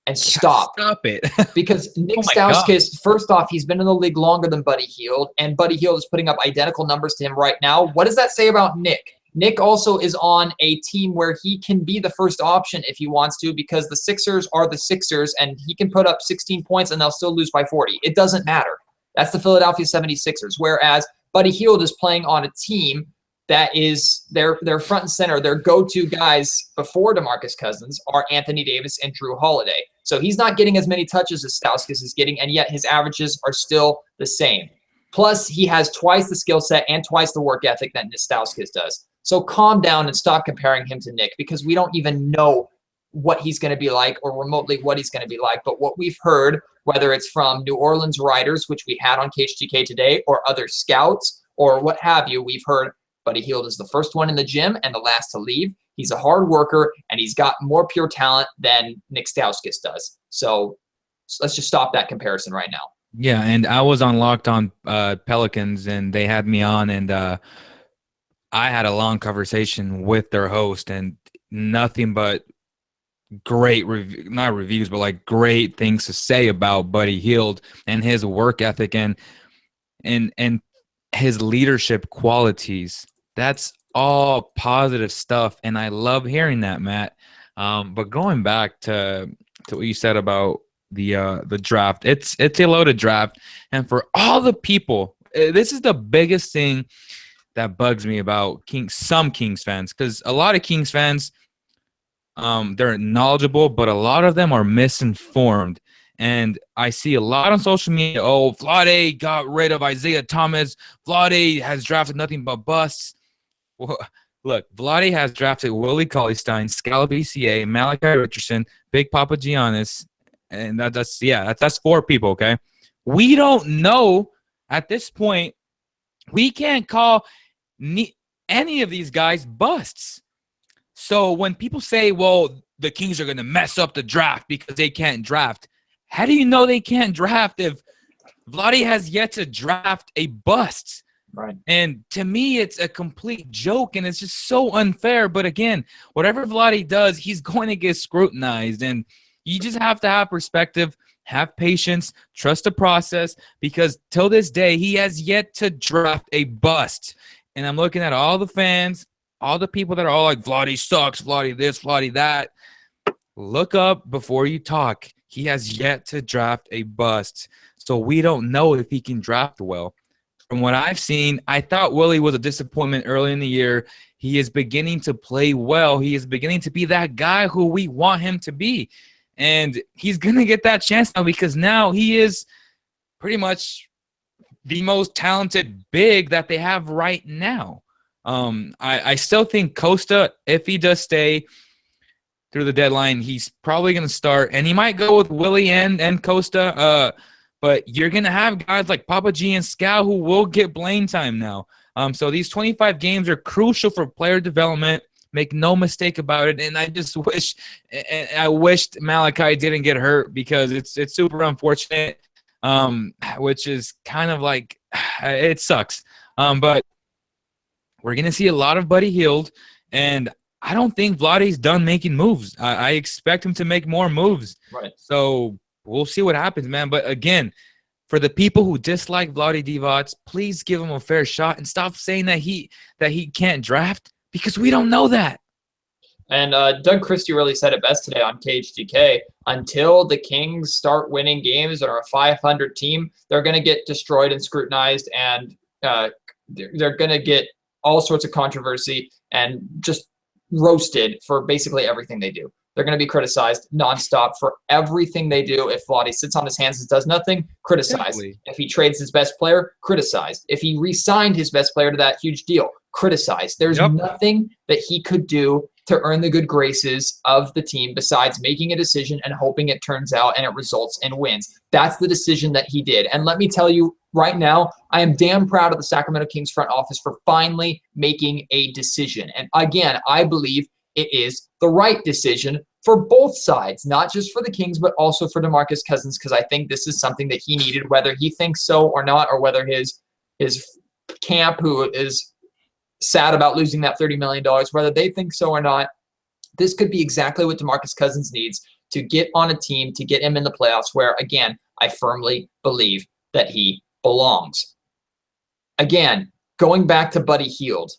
and stop.
Stop it.
Because Nick Stauskas, first off, he's been in the league longer than Buddy Hield, and Buddy Hield is putting up identical numbers to him right now. What does that say about Nick? Nick also is on a team where he can be the first option if he wants to, because the Sixers are the Sixers, and he can put up 16 points and they'll still lose by 40. It doesn't matter. That's the Philadelphia 76ers. Whereas Buddy Hield is playing on a team that is their front and center. Their go-to guys before DeMarcus Cousins are Anthony Davis and Drew Holiday. So he's not getting as many touches as Stauskas is getting, and yet his averages are still the same. Plus, he has twice the skill set and twice the work ethic that Stauskas does. So calm down and stop comparing him to Nick, because we don't even know what he's going to be like or remotely what he's going to be like. But what we've heard, whether it's from New Orleans writers, which we had on KHTK today, or other scouts or what have you, we've heard Buddy Hield is the first one in the gym and the last to leave. He's a hard worker, and he's got more pure talent than Nick Stauskas does. So let's just stop that comparison right now.
Yeah, and I was on Locked On Pelicans, and they had me on, and I had a long conversation with their host, and nothing but great not reviews, but like great things to say about Buddy Hield and his work ethic and his leadership qualities. That's all positive stuff, and I love hearing that, Matt. But going back to what you said about the draft, it's a loaded draft, and for all the people, this is the biggest thing that bugs me about some Kings fans, because a lot of Kings fans, they're knowledgeable, but a lot of them are misinformed. And I see a lot on social media, oh, Vlade got rid of Isaiah Thomas. Vlade has drafted nothing but busts. Well, look, Vlade has drafted Willie Cauley-Stein, Scalab ECA, Malachi Richardson, Big Papa Giannis, and that's 4 people, okay? We don't know at this point. We can't call any of these guys busts. So when people say, well, the Kings are going to mess up the draft because they can't draft, how do you know they can't draft if Vlade has yet to draft a bust?
Right.
And to me, it's a complete joke, and it's just so unfair. But again, whatever Vlade does, he's going to get scrutinized, and you just have to have perspective, have patience, trust the process, because till this day, he has yet to draft a bust. And I'm looking at all the fans, all the people that are all like, Vlade sucks, Vlade this, Vlade that. Look up before you talk. He has yet to draft a bust. So we don't know if he can draft well. From what I've seen, I thought Willie was a disappointment early in the year. He is beginning to play well. He is beginning to be that guy who we want him to be. And he's going to get that chance now, because now he is pretty much the most talented big that they have right now. I still think Costa, if he does stay, through the deadline. He's probably going to start, and he might go with Willie and Costa. But you're going to have guys like Papa G and Scal who will get playing time now. So these 25 games are crucial for player development. Make no mistake about it. And I just wished Malachi didn't get hurt because it's super unfortunate, which is kind of like it sucks. But we're going to see a lot of Buddy Hield, and I don't think Vlade's done making moves. I expect him to make more moves.
Right.
So we'll see what happens, man. But again, for the people who dislike Vlade Divac, please give him a fair shot and stop saying that he can't draft, because we don't know that.
And Doug Christie really said it best today on KHTK. Until the Kings start winning games and are a 500 team, they're going to get destroyed and scrutinized, and they're going to get all sorts of controversy and just roasted for basically everything they do. They're going to be criticized nonstop for everything they do. If Vlade sits on his hands and does nothing, criticized.
Exactly.
If he trades his best player, criticized. If he re-signed his best player to that huge deal, criticized. There's nothing that he could do to earn the good graces of the team besides making a decision and hoping it turns out and it results in wins. That's the decision that he did. And let me tell you right now, I am damn proud of the Sacramento Kings front office for finally making a decision. And again, I believe it is the right decision for both sides, not just for the Kings, but also for DeMarcus Cousins, because I think this is something that he needed, whether he thinks so or not, or whether his camp, who is sad about losing that $30 million, whether they think so or not. This could be exactly what DeMarcus Cousins needs to get on a team, to get him in the playoffs, where, again, I firmly believe that he belongs. Again, going back to Buddy Hield,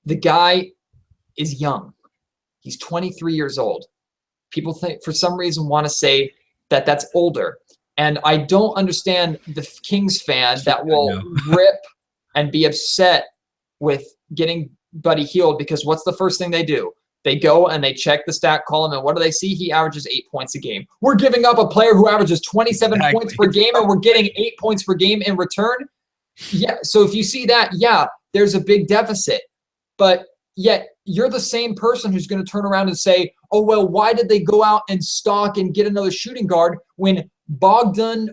the guy is young. He's 23 years old. People think, for some reason, want to say that that's older. And I don't understand the Kings fan that will rip and be upset with getting Buddy Hield, because what's the first thing they do? They go and they check the stat column, and what do they see? He averages 8 points a game. We're giving up a player who averages 27 points per game, and we're getting 8 points per game in return? Yeah, so if you see that, yeah, there's a big deficit. But yet you're the same person who's going to turn around and say, oh, well, why did they go out and stock and get another shooting guard when Bogdanovich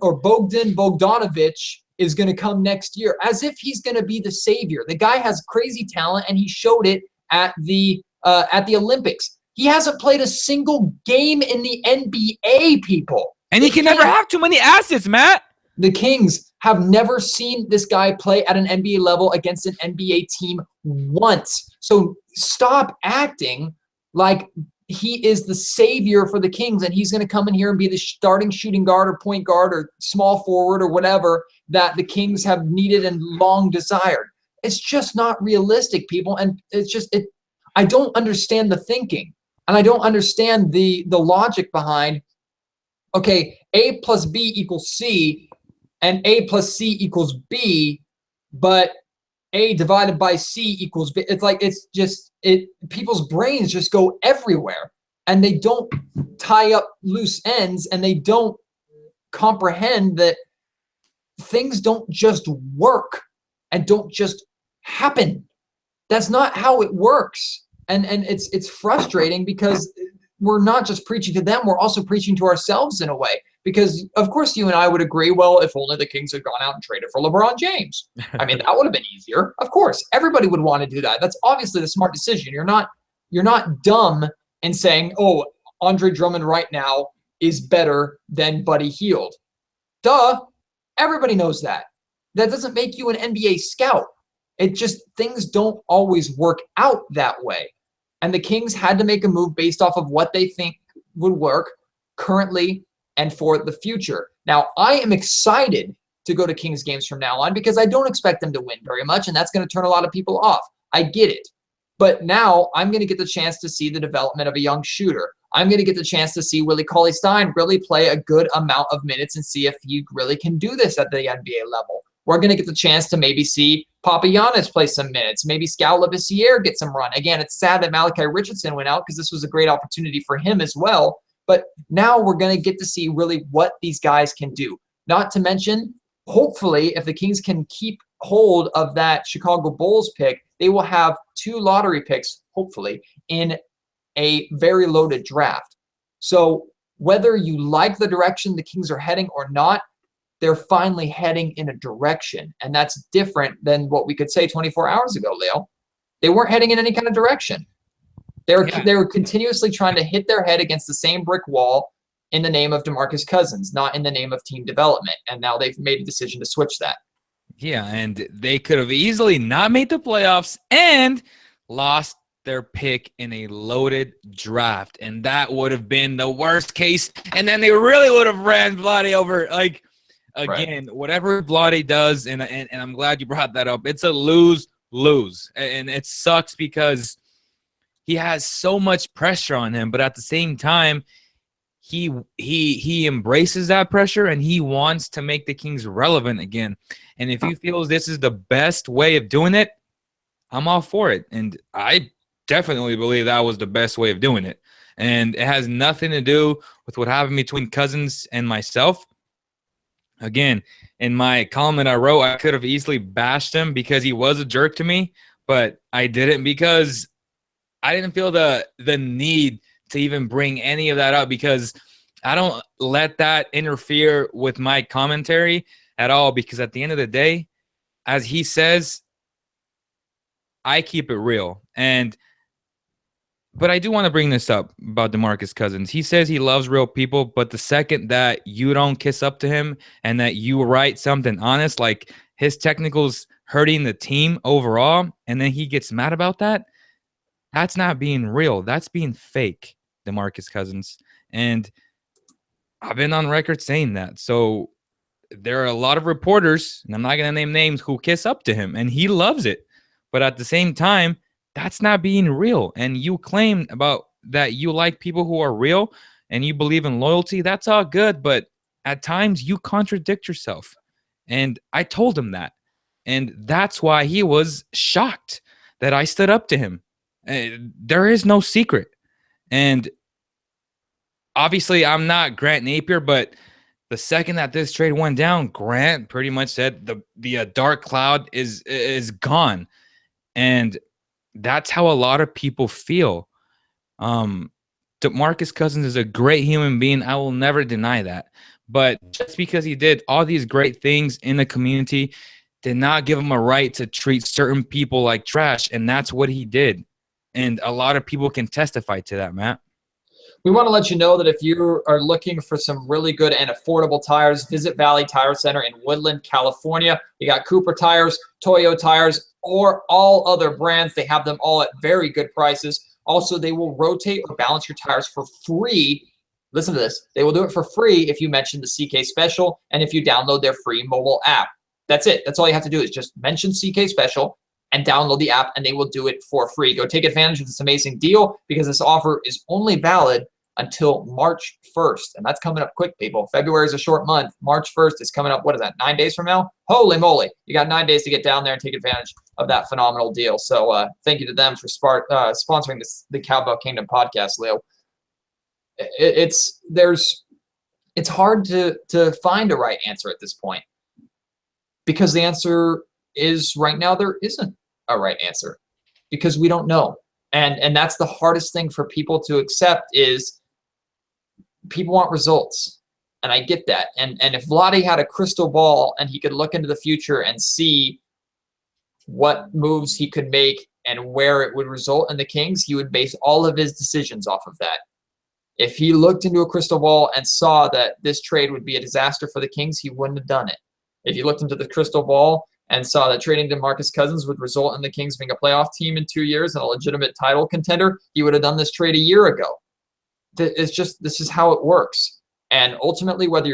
is going to come next year, as if he's going to be the savior? The guy has crazy talent, and he showed it at the Olympics. He hasn't played a single game in the NBA, people.
And he can never have too many assets, Matt.
The Kings have never seen this guy play at an NBA level against an NBA team once. So stop acting like he is the savior for the Kings, and he's going to come in here and be the starting shooting guard or point guard or small forward or whatever that the Kings have needed and long desired. It's just not realistic, people. And it's just, I don't understand the thinking, and I don't understand the logic behind, okay, A plus B equals C, and A plus C equals B, but A divided by C equals B. It's like, people's brains just go everywhere, and they don't tie up loose ends, and they don't comprehend that things don't just work and don't just happen. That's not how it works. And it's frustrating, because we're not just preaching to them, we're also preaching to ourselves in a way. Because, of course, you and I would agree, well, if only the Kings had gone out and traded for LeBron James. I mean, that would have been easier. Of course, everybody would want to do that. That's obviously the smart decision. You're not dumb in saying, oh, Andre Drummond right now is better than Buddy Hield. Duh. Everybody knows that. That doesn't make you an NBA scout. It just, things don't always work out that way. And the Kings had to make a move based off of what they think would work currently and for the future. Now, I am excited to go to Kings games from now on, because I don't expect them to win very much, and that's going to turn a lot of people off. I get it. But now I'm going to get the chance to see the development of a young shooter. I'm going to get the chance to see Willie Cauley-Stein really play a good amount of minutes and see if he really can do this at the NBA level. We're going to get the chance to maybe see Papagiannis play some minutes, maybe Skal Labissière get some run. Again, it's sad that Malachi Richardson went out, because this was a great opportunity for him as well. But now we're going to get to see really what these guys can do. Not to mention, hopefully, if the Kings can keep hold of that Chicago Bulls pick, they will have 2 lottery picks, hopefully, in a very loaded draft. So whether you like the direction the Kings are heading or not, they're finally heading in a direction. And that's different than what we could say 24 hours ago, Leo. They weren't heading in any kind of direction. They were continuously trying to hit their head against the same brick wall in the name of DeMarcus Cousins, not in the name of team development. And now they've made a decision to switch that.
Yeah, and they could have easily not made the playoffs and lost their pick in a loaded draft. And that would have been the worst case. And then they really would have ran Vlade over. Like, again, whatever Vlade does, and I'm glad you brought that up, it's a lose-lose. And it sucks because he has so much pressure on him, but at the same time, he embraces that pressure and he wants to make the Kings relevant again. And if he feels this is the best way of doing it, I'm all for it. And I definitely believe that was the best way of doing it. And it has nothing to do with what happened between Cousins and myself. Again, in my column that I wrote, I could have easily bashed him because he was a jerk to me, but I didn't because I didn't feel the need to even bring any of that up because I don't let that interfere with my commentary at all, because at the end of the day, as he says, I keep it real. But I do want to bring this up about DeMarcus Cousins. He says he loves real people, but the second that you don't kiss up to him and that you write something honest, like his technicals hurting the team overall, and then he gets mad about that, that's not being real. That's being fake, DeMarcus Cousins. And I've been on record saying that. So there are a lot of reporters, and I'm not going to name names, who kiss up to him, and he loves it. But at the same time, that's not being real. And you claim about that you like people who are real and you believe in loyalty. That's all good. But at times you contradict yourself. And I told him that. And that's why he was shocked that I stood up to him. There is no secret. And obviously I'm not Grant Napier, but the second that this trade went down, Grant pretty much said the dark cloud is gone. And that's how a lot of people feel. DeMarcus Cousins is a great human being. I will never deny that. But just because he did all these great things in the community did not give him a right to treat certain people like trash. And that's what he did. And a lot of people can testify to that, Matt.
We want to let you know that if you are looking for some really good and affordable tires, visit Valley Tire Center in Woodland, California. You got Cooper tires, Toyo tires, or all other brands. They have them all at very good prices. Also, they will rotate or balance your tires for free. Listen to this. They will do it for free if you mention the CK Special and if you download their free mobile app. That's it. That's all you have to do is just mention CK Special and download the app, and they will do it for free. Go take advantage of this amazing deal because this offer is only valid until March 1st. And that's coming up quick, people. February is a short month. March 1st is coming up, what is that, 9 days from now? Holy moly. You got 9 days to get down there and take advantage of that phenomenal deal. So thank you to them for sponsoring the Cowbell Kingdom podcast, Leo. It's hard to find a right answer at this point because the answer is right now there isn't a right answer because we don't know. And that's the hardest thing for people to accept is people want results. And I get that. And if Vlade had a crystal ball and he could look into the future and see what moves he could make and where it would result in the Kings, he would base all of his decisions off of that. If he looked into a crystal ball and saw that this trade would be a disaster for the Kings, he wouldn't have done it. If he looked into the crystal ball and saw that trading DeMarcus Cousins would result in the Kings being a playoff team in 2 years and a legitimate title contender, he would have done this trade a year ago. This is how it works. And ultimately, whether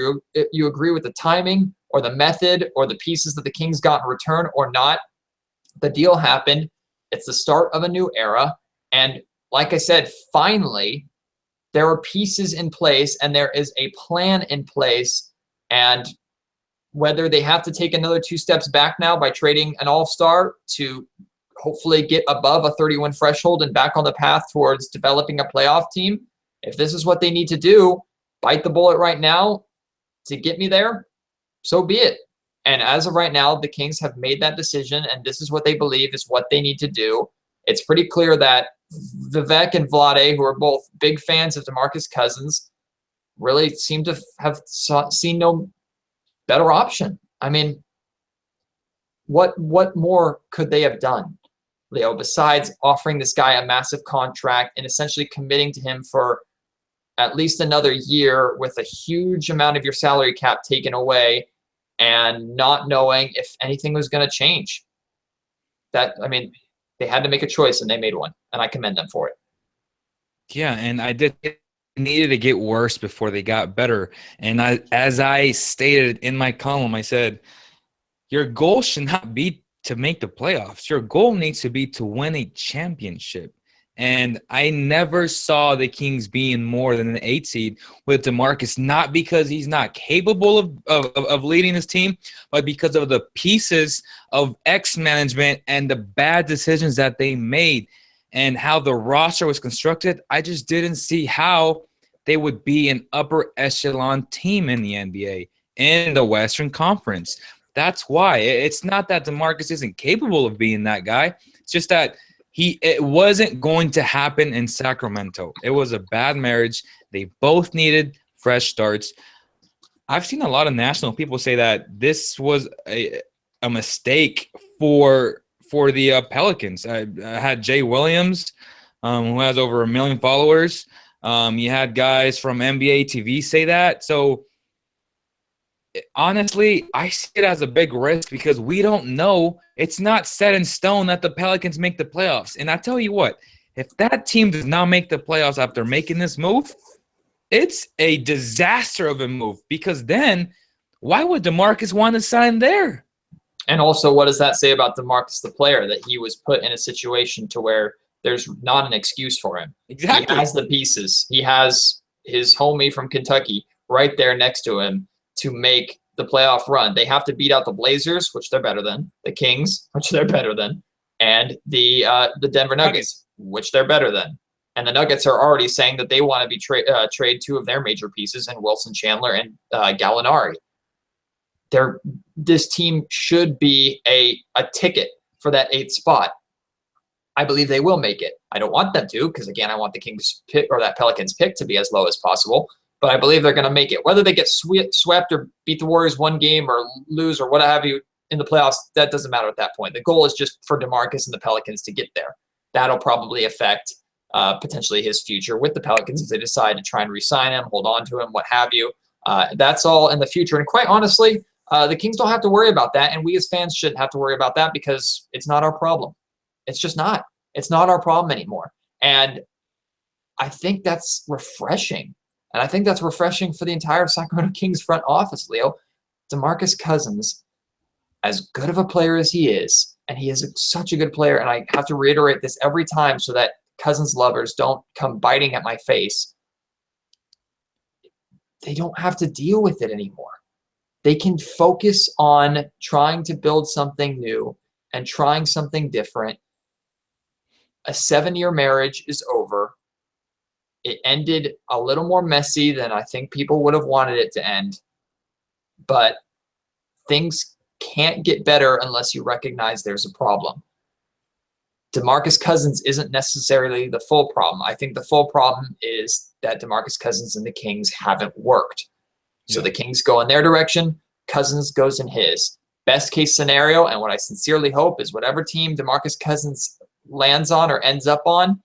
you agree with the timing or the method or the pieces that the Kings got in return or not, the deal happened. It's the start of a new era. And like I said, finally, there are pieces in place and there is a plan in place. And whether they have to take another 2 steps back now by trading an all-star to hopefully get above a 30-win threshold and back on the path towards developing a playoff team, if this is what they need to do, bite the bullet right now to get me there, so be it. And as of right now, the Kings have made that decision, and this is what they believe is what they need to do. It's pretty clear that Vivek and Vlade, who are both big fans of DeMarcus Cousins, really seem to have seen no better option. I mean, what more could they have done, Leo, besides offering this guy a massive contract and essentially committing to him for at least another year with a huge amount of your salary cap taken away and not knowing if anything was going to change? I mean, they had to make a choice and they made one, and I commend them for it.
Yeah, and it needed to get worse before they got better. And as I stated in my column, I said, your goal should not be to make the playoffs. Your goal needs to be to win a championship. And I never saw the Kings being more than an 8 seed with DeMarcus, not because he's not capable of leading his team, but because of the pieces of ex-management and the bad decisions that they made and how the roster was constructed. I just didn't see how they would be an upper echelon team in the NBA, in the Western Conference. That's why. It's not that DeMarcus isn't capable of being that guy. It's just that it wasn't going to happen in Sacramento. It was a bad marriage. They both needed fresh starts. I've seen a lot of national people say that this was a mistake for the Pelicans. I had Jay Williams, who has over 1 million followers. You had guys from NBA TV say that. So honestly, I see it as a big risk because we don't know. It's not set in stone that the Pelicans make the playoffs. And I tell you what, if that team does not make the playoffs after making this move, it's a disaster of a move, because then why would DeMarcus want to sign there?
And also, what does that say about DeMarcus, the player, that he was put in a situation to where there's not an excuse for him?
Exactly.
He has the pieces. He has his homie from Kentucky right there next to him to make the playoff run. They have to beat out the Blazers, which they're better than, the Kings, which they're better than, and the Denver Nuggets, which they're better than. And the Nuggets are already saying that they want to be trade 2 of their major pieces in Wilson Chandler and Gallinari. This team should be a ticket for that 8th spot. I believe they will make it. I don't want them to, because again, I want the Kings pick or that Pelicans pick to be as low as possible. But I believe they're going to make it. Whether they get swept or beat the Warriors 1 game or lose or what have you in the playoffs, that doesn't matter at that point. The goal is just for DeMarcus and the Pelicans to get there. That'll probably affect potentially his future with the Pelicans if they decide to try and re-sign him, hold on to him, what have you. That's all in the future. And quite honestly, the Kings don't have to worry about that, and we as fans shouldn't have to worry about that because it's not our problem. It's just not. It's not our problem anymore. And I think that's refreshing. And I think that's refreshing for the entire Sacramento Kings front office, Leo. DeMarcus Cousins, as good of a player as he is, and he is such a good player, and I have to reiterate this every time so that Cousins lovers don't come biting at my face, they don't have to deal with it anymore. They can focus on trying to build something new and trying something different. A 7-year marriage is over. It ended a little more messy than I think people would have wanted it to end. But things can't get better unless you recognize there's a problem. DeMarcus Cousins isn't necessarily the full problem. I think the full problem is that DeMarcus Cousins and the Kings haven't worked. So the Kings go in their direction, Cousins goes in his. Best case scenario, and what I sincerely hope, is whatever team DeMarcus Cousins lands on or ends up on,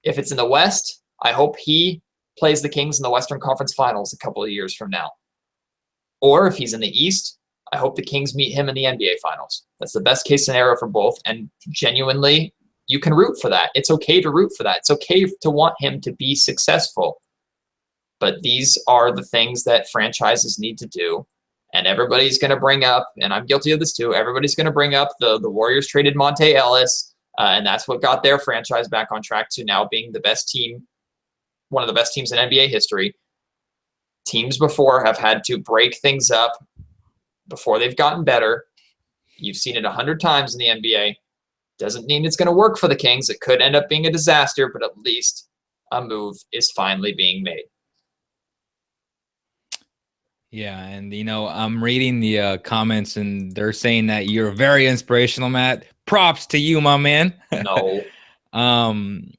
if it's in the West, I hope he plays the Kings in the Western Conference Finals a couple of years from now. Or if he's in the East, I hope the Kings meet him in the NBA Finals. That's the best case scenario for both, and genuinely, you can root for that. It's okay to root for that. It's okay to want him to be successful. But these are the things that franchises need to do. And everybody's going to bring up, and I'm guilty of this too, everybody's going to bring up the Warriors traded Monte Ellis, and that's what got their franchise back on track to now being the best team, one of the best teams in NBA history. Teams before have had to break things up before they've gotten better. You've seen it 100 times in the NBA. Doesn't mean it's going to work for the Kings. It could end up being a disaster, but at least a move is finally being made.
Yeah, and I'm reading the comments, and they're saying that you're very inspirational, Matt. Props to you, my man.
No. Fine.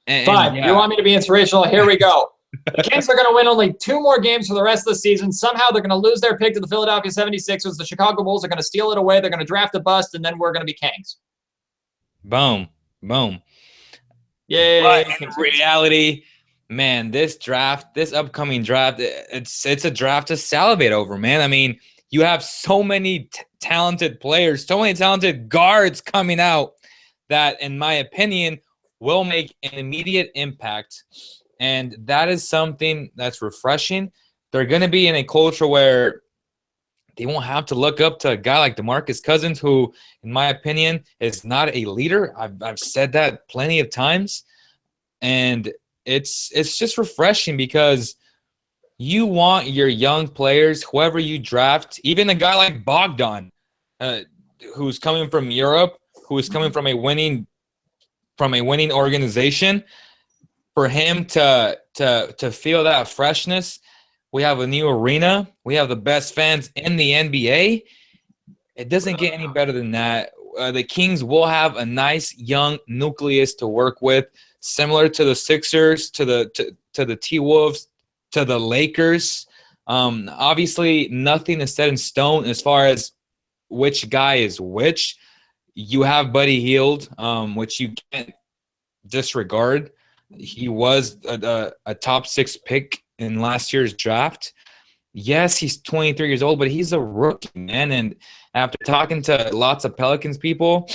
Yeah.
You want me to be inspirational? Here we go. The Kings are going to win only 2 more games for the rest of the season. Somehow they're going to lose their pick to the Philadelphia 76ers. The Chicago Bulls are going to steal it away. They're going to draft a bust, and then we're going to be Kings.
Boom. Boom.
Yay.
But in reality, man, this upcoming draft, it's a draft to salivate over, man. I mean, you have so many talented players, so many talented guards coming out that, in my opinion, will make an immediate impact. And that is something that's refreshing. They're going to be in a culture where they won't have to look up to a guy like DeMarcus Cousins, who, in my opinion, is not a leader. I've said that plenty of times. And it's just refreshing because you want your young players, whoever you draft, even a guy like Bogdan, who's coming from Europe, who is coming from a winning organization, for him to feel that freshness. We have a new arena. We have the best fans in the NBA. It doesn't get any better than that. The Kings will have a nice young nucleus to work with, similar to the Sixers, to the T-Wolves, to the Lakers. Obviously, nothing is set in stone as far as which guy is which. You have Buddy Hield, which you can't disregard. He was a top 6 pick in last year's draft. Yes, he's 23 years old, but he's a rookie, man. And after talking to lots of Pelicans people,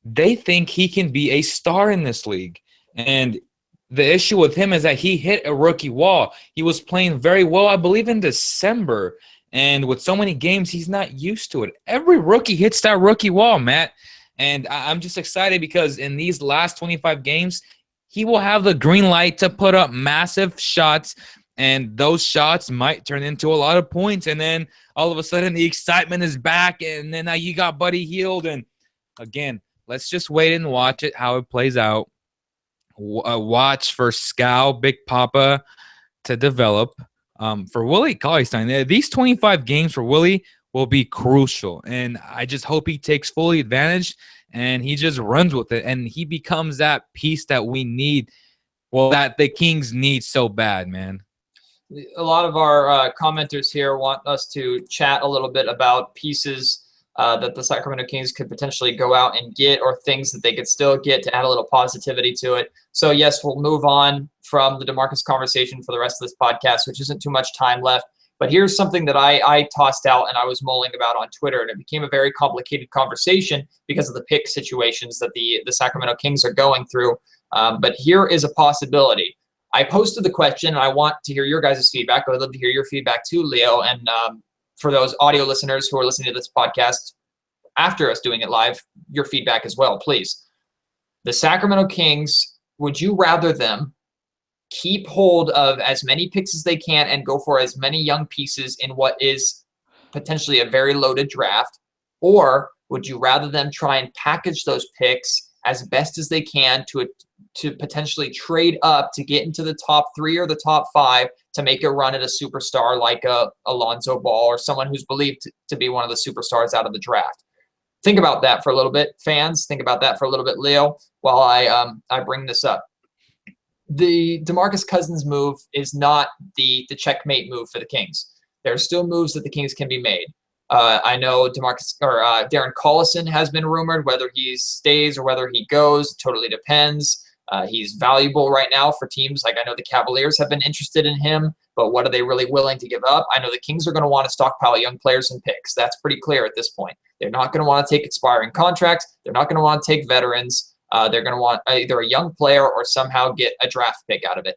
they think he can be a star in this league. And the issue with him is that he hit a rookie wall. He was playing very well, I believe, in December. And with so many games, he's not used to it. Every rookie hits that rookie wall, Matt. And I'm just excited because in these last 25 games, he will have the green light to put up massive shots, and those shots might turn into a lot of points. And then all of a sudden the excitement is back, and then now you got Buddy Hield. And again, let's just wait and watch it, how it plays out. Watch for Scow, Big Papa to develop. For Willie Cauley-Stein, these 25 games for Willie will be crucial, and I just hope he takes fully advantage and he just runs with it, and he becomes that piece that we need, well, that the Kings need so bad, man.
A lot of our commenters here want us to chat a little bit about pieces that the Sacramento Kings could potentially go out and get, or things that they could still get to add a little positivity to it. So yes, we'll move on from the DeMarcus conversation for the rest of this podcast, which isn't too much time left. But here's something that I tossed out and I was mulling about on Twitter, and it became a very complicated conversation because of the pick situations that the Sacramento Kings are going through. But here is a possibility. I posted the question, and I want to hear your guys' feedback. I would love to hear your feedback too, Leo. And for those audio listeners who are listening to this podcast after us doing it live, your feedback as well, please. The Sacramento Kings, would you rather them keep hold of as many picks as they can and go for as many young pieces in what is potentially a very loaded draft? Or would you rather them try and package those picks as best as they can to potentially trade up to get into the top 3 or the top 5 to make a run at a superstar like Alonzo Ball, or someone who's believed to be one of the superstars out of the draft? Think about that for a little bit, fans. Think about that for a little bit, Leo, while I bring this up. The DeMarcus Cousins move is not the checkmate move for the Kings. There are still moves that the Kings can be made. I know Darren Collison has been rumored. Whether he stays or whether he goes totally depends. He's valuable right now for teams. Like, I know the Cavaliers have been interested in him, but what are they really willing to give up? I know the Kings are going to want to stockpile young players and picks. That's pretty clear at this point. They're not going to want to take expiring contracts. They're not going to want to take veterans. They're going to want either a young player or somehow get a draft pick out of it.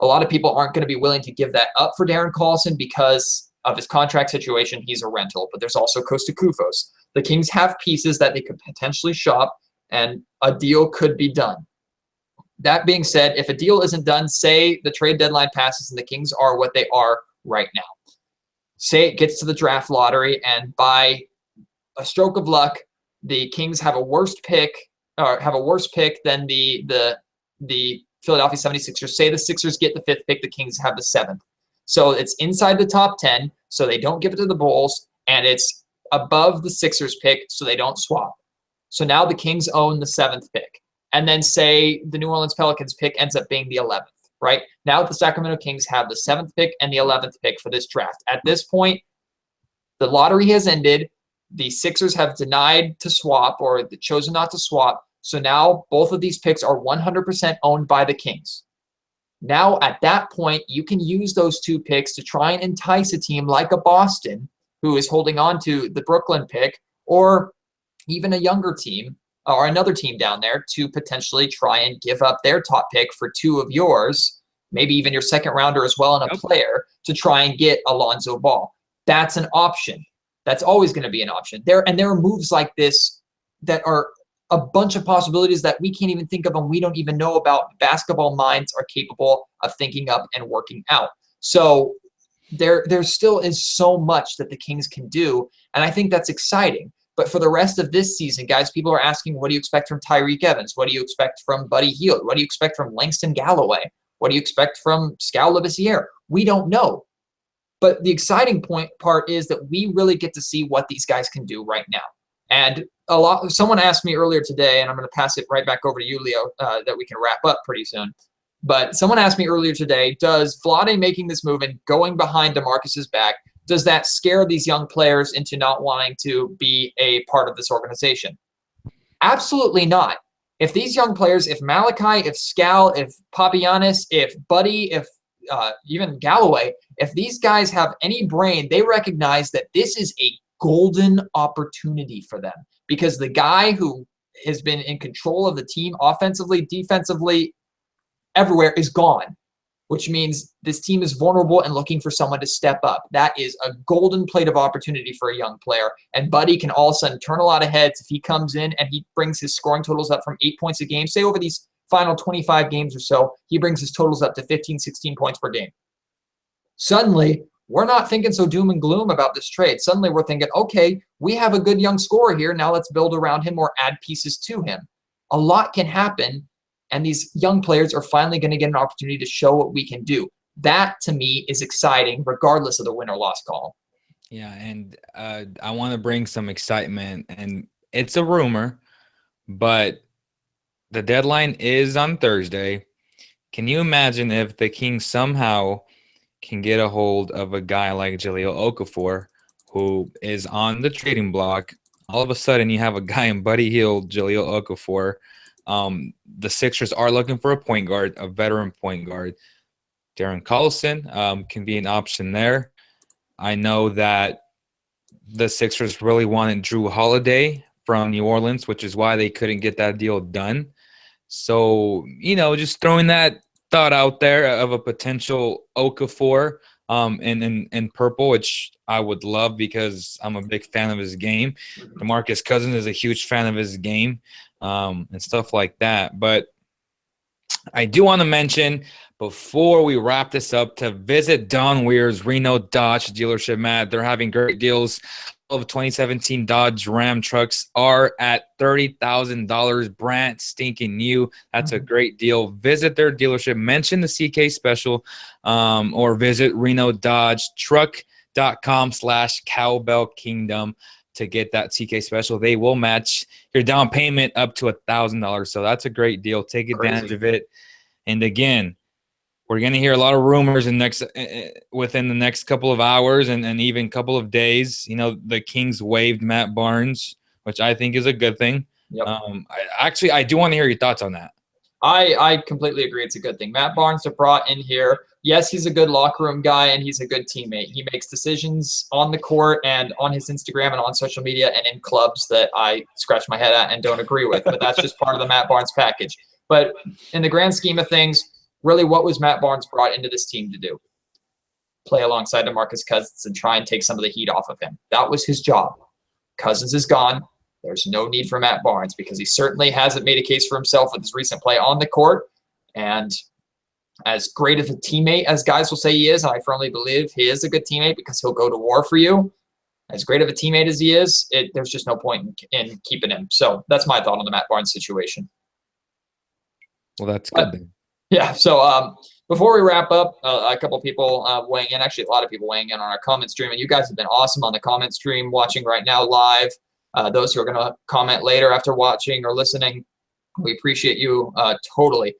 A lot of people aren't going to be willing to give that up for Darren Collison because of his contract situation. He's a rental, but there's also Costa Koufos. The Kings have pieces that they could potentially shop, and a deal could be done. That being said, if a deal isn't done, say the trade deadline passes and the Kings are what they are right now. Say it gets to the draft lottery, and by a stroke of luck, the Kings have a worse pick than the Philadelphia 76ers. Say the Sixers get the 5th pick, the Kings have the 7th. So it's inside the top 10, so they don't give it to the Bulls, and it's above the Sixers pick, so they don't swap. So now the Kings own the 7th pick. And then say the New Orleans Pelicans pick ends up being the 11th, right? Now the Sacramento Kings have the 7th pick and the 11th pick for this draft. At this point, the lottery has ended. The Sixers have denied to swap or chosen not to swap. So now both of these picks are 100% owned by the Kings. Now, at that point, you can use those 2 picks to try and entice a team like a Boston, who is holding on to the Brooklyn pick, or even a younger team or another team down there to potentially try and give up their top pick for 2 of yours, maybe even your second rounder as well, and a player to try and get Alonzo Ball. That's an option. That's always going to be an option. There are moves like this that are a bunch of possibilities that we can't even think of and we don't even know about. Basketball minds are capable of thinking up and working out. So there still is so much that the Kings can do, and I think that's exciting. But for the rest of this season, guys, people are asking, what do you expect from Tyreke Evans? What do you expect from Buddy Hield? What do you expect from Langston Galloway? What do you expect from Skal Labissière? We don't know. But the exciting part is that we really get to see what these guys can do right now. And someone asked me earlier today, and I'm going to pass it right back over to you, Leo, that we can wrap up pretty soon. But someone asked me earlier today, does Vlade making this move and going behind DeMarcus's back, does that scare these young players into not wanting to be a part of this organization? Absolutely not. If these young players, if Malachi, if Skal, if Papagiannis, if Buddy, if even Galloway, if these guys have any brain, they recognize that this is a golden opportunity for them, because the guy who has been in control of the team offensively, defensively, everywhere is gone, which means this team is vulnerable and looking for someone to step up. That is a golden plate of opportunity for a young player. And Buddy can all of a sudden turn a lot of heads if he comes in and he brings his scoring totals up from 8 points a game. Say over these final 25 games or so, he brings his totals up to 15, 16 points per game. Suddenly, we're not thinking so doom and gloom about this trade. Suddenly we're thinking, okay, we have a good young scorer here. Now let's build around him or add pieces to him. A lot can happen, and these young players are finally going to get an opportunity to show what we can do. That, to me, is exciting, regardless of the win or loss column.
Yeah, and I want to bring some excitement, and it's a rumor, but the deadline is on Thursday. Can you imagine if the Kings somehow can get a hold of a guy like Jahlil Okafor, who is on the trading block? All of a sudden, you have a guy in Buddy Hield, Jahlil Okafor. The Sixers are looking for a point guard, a veteran point guard. Darren Collison can be an option there. I know that the Sixers really wanted Drew Holiday from New Orleans, which is why they couldn't get that deal done. So, just throwing that thought out there of a potential Okafor in purple, which I would love because I'm a big fan of his game. DeMarcus Cousins is a huge fan of his game and stuff like that. But I do want to mention, before we wrap this up, to visit Don Weir's Reno Dodge dealership, Matt. They're having great deals. All of 2017 Dodge Ram trucks are at $30,000, brand stinking new. That's a great deal. Visit their dealership, mention the CK special, or visit renododgetruck.com/Cowbell Kingdom to get that CK special. They will match your down payment up to $1,000. So that's a great deal. Take advantage of it. And again, we're going to hear a lot of rumors within the next couple of hours and even couple of days. The Kings waived Matt Barnes, which I think is a good thing.
Yep.
I do want to hear your thoughts on that.
I completely agree. It's a good thing. Matt Barnes are brought in here. Yes, he's a good locker room guy, and he's a good teammate. He makes decisions on the court and on his Instagram and on social media and in clubs that I scratch my head at and don't agree with. But that's just part of the Matt Barnes package. But in the grand scheme of things, really, what was Matt Barnes brought into this team to do? Play alongside DeMarcus Cousins and try and take some of the heat off of him. That was his job. Cousins is gone. There's no need for Matt Barnes because he certainly hasn't made a case for himself with his recent play on the court. And as great of a teammate as guys will say he is, and I firmly believe he is a good teammate because he'll go to war for you. As great of a teammate as he is, there's just no point in keeping him. So that's my thought on the Matt Barnes situation.
Well, that's good then.
Yeah, so before we wrap up, a couple people weighing in, actually a lot of people weighing in on our comment stream, and you guys have been awesome on the comment stream watching right now live. Those who are going to comment later after watching or listening, we appreciate you totally,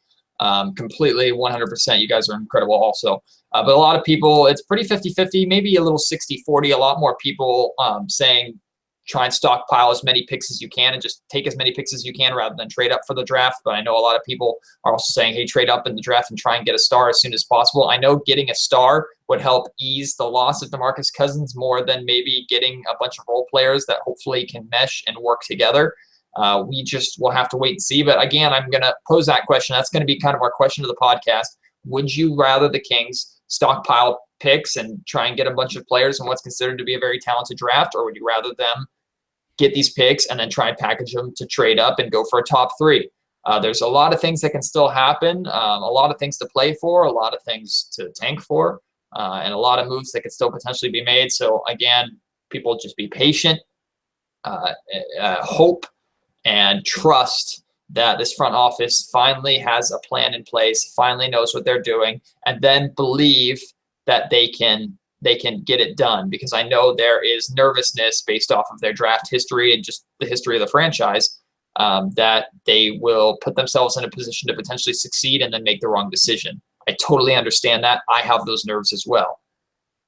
completely, 100%. You guys are incredible also. But a lot of people, it's pretty 50-50, maybe a little 60-40. A lot more people saying try and stockpile as many picks as you can and just take as many picks as you can rather than trade up for the draft. But I know a lot of people are also saying, hey, trade up in the draft and try and get a star as soon as possible. I know getting a star would help ease the loss of DeMarcus Cousins more than maybe getting a bunch of role players that hopefully can mesh and work together. We just will have to wait and see. But again, I'm going to pose that question. That's going to be kind of our question of the podcast. Would you rather the Kings stockpile picks and try and get a bunch of players in what's considered to be a very talented draft, or would you rather them get these picks and then try and package them to trade up and go for a top 3? There's a lot of things that can still happen, a lot of things to play for, a lot of things to tank for, and a lot of moves that could still potentially be made. So again, people just be patient, hope, and trust that this front office finally has a plan in place, finally knows what they're doing, and then believe that they can get it done. Because I know there is nervousness based off of their draft history and just the history of the franchise, that they will put themselves in a position to potentially succeed and then make the wrong decision. I totally understand that. I have those nerves as well.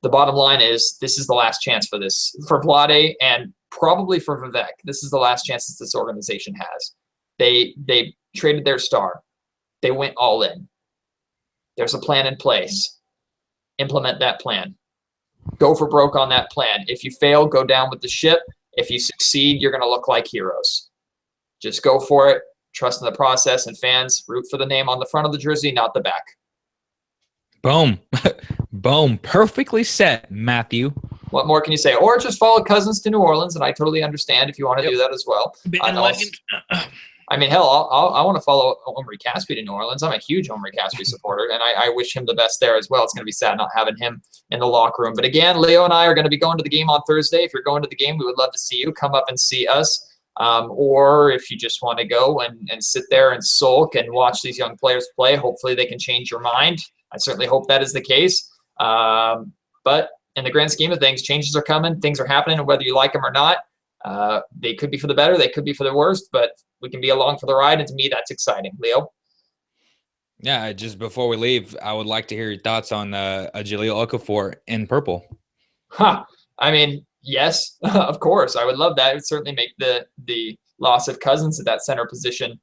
The bottom line is this is the last chance for this, for Vlade and probably for Vivek. This is the last chance that this organization has. They traded their star. They went all in. There's a plan in place. Implement that plan. Go for broke on that plan. If you fail, go down with the ship. If you succeed, you're going to look like heroes. Just go for it. Trust in the process, and fans, root for the name on the front of the jersey, not the back.
Boom. Boom. Perfectly said, Matthew.
What more can you say? Or just follow Cousins to New Orleans, and I totally understand if you want to do that as well. I mean, hell, I want to follow Omri Caspi to New Orleans. I'm a huge Omri Caspi supporter, and I wish him the best there as well. It's going to be sad not having him in the locker room. But again, Leo and I are going to be going to the game on Thursday. If you're going to the game, we would love to see you. Come up and see us. Or if you just want to go and sit there and sulk and watch these young players play, hopefully they can change your mind. I certainly hope that is the case. But in the grand scheme of things, changes are coming. Things are happening, and whether you like them or not, they could be for the better. They could be for the worst, but we can be along for the ride. And to me, that's exciting. Leo?
Yeah, just before we leave, I would like to hear your thoughts on Jahlil Okafor in purple.
I mean, yes, of course. I would love that. It would certainly make the loss of Cousins at that center position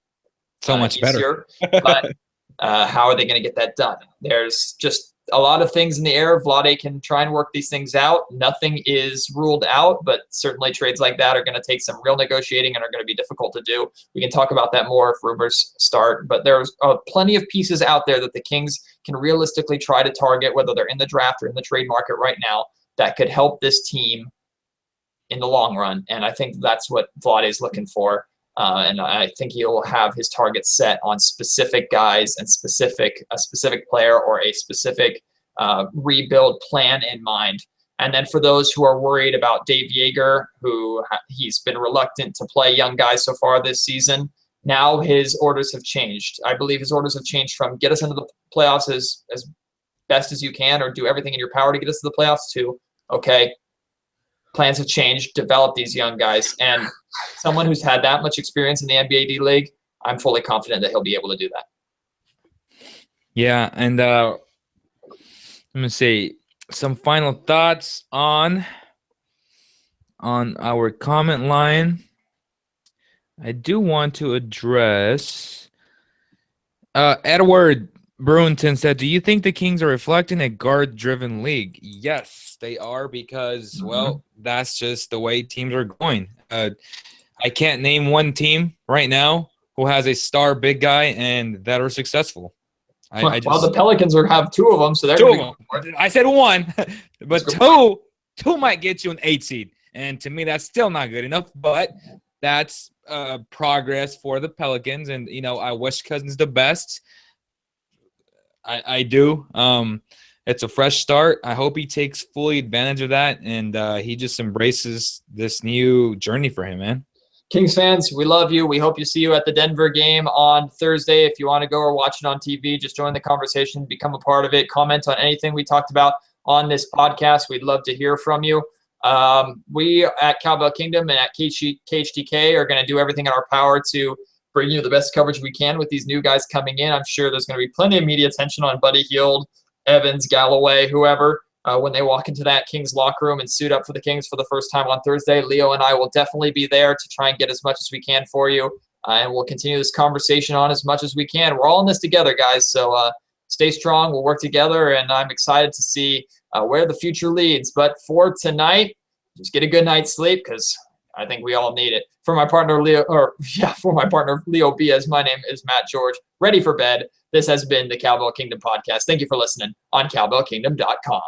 so much
easier.
Better.
But how are they going to get that done? There's just a lot of things in the air. Vlade can try and work these things out. Nothing is ruled out, but certainly trades like that are going to take some real negotiating and are going to be difficult to do. We can talk about that more if rumors start, but there's plenty of pieces out there that the Kings can realistically try to target, whether they're in the draft or in the trade market right now, that could help this team in the long run. And I think that's what Vlade is looking for. And I think he'll have his targets set on specific guys and a specific player or a specific rebuild plan in mind. And then for those who are worried about Dave Yeager, who he's been reluctant to play young guys so far this season, now his orders have changed. I believe his orders have changed from get us into the playoffs as best as you can or do everything in your power to get us to the playoffs to, okay, plans have changed, develop these young guys. And someone who's had that much experience in the NBA D-League, I'm fully confident that he'll be able to do that.
Yeah, and let me see. Some final thoughts on our comment line. I do want to address Edward Brewington said, do you think the Kings are reflecting a guard-driven league? Yes, they are, because, well, that's just the way teams are going. I can't name one team right now who has a star big guy and that are successful.
The Pelicans have two of them, so they're
two of them. I said one, but two might get you an 8 seed, and to me, that's still not good enough. But that's progress for the Pelicans, and I wish Cousins the best. I do. It's a fresh start. I hope he takes fully advantage of that, and he just embraces this new journey for him, man.
Kings fans, we love you. We hope to see you at the Denver game on Thursday. If you want to go or watch it on TV, just join the conversation, become a part of it, comment on anything we talked about on this podcast. We'd love to hear from you. We at Cowbell Kingdom and at KHTK are going to do everything in our power to bring you the best coverage we can with these new guys coming in. I'm sure there's going to be plenty of media attention on Buddy Hield, Evans, Galloway, whoever, when they walk into that Kings locker room and suit up for the Kings for the first time on Thursday. Leo and I will definitely be there to try and get as much as we can for you, and we'll continue this conversation on as much as we can. We're all in this together, guys, so stay strong. We'll work together, and I'm excited to see where the future leads. But for tonight, just get a good night's sleep because I think we all need it. For my partner Leo Beas, my name is Matt George. Ready for bed. This has been the Cowbell Kingdom podcast. Thank you for listening on cowbellkingdom.com.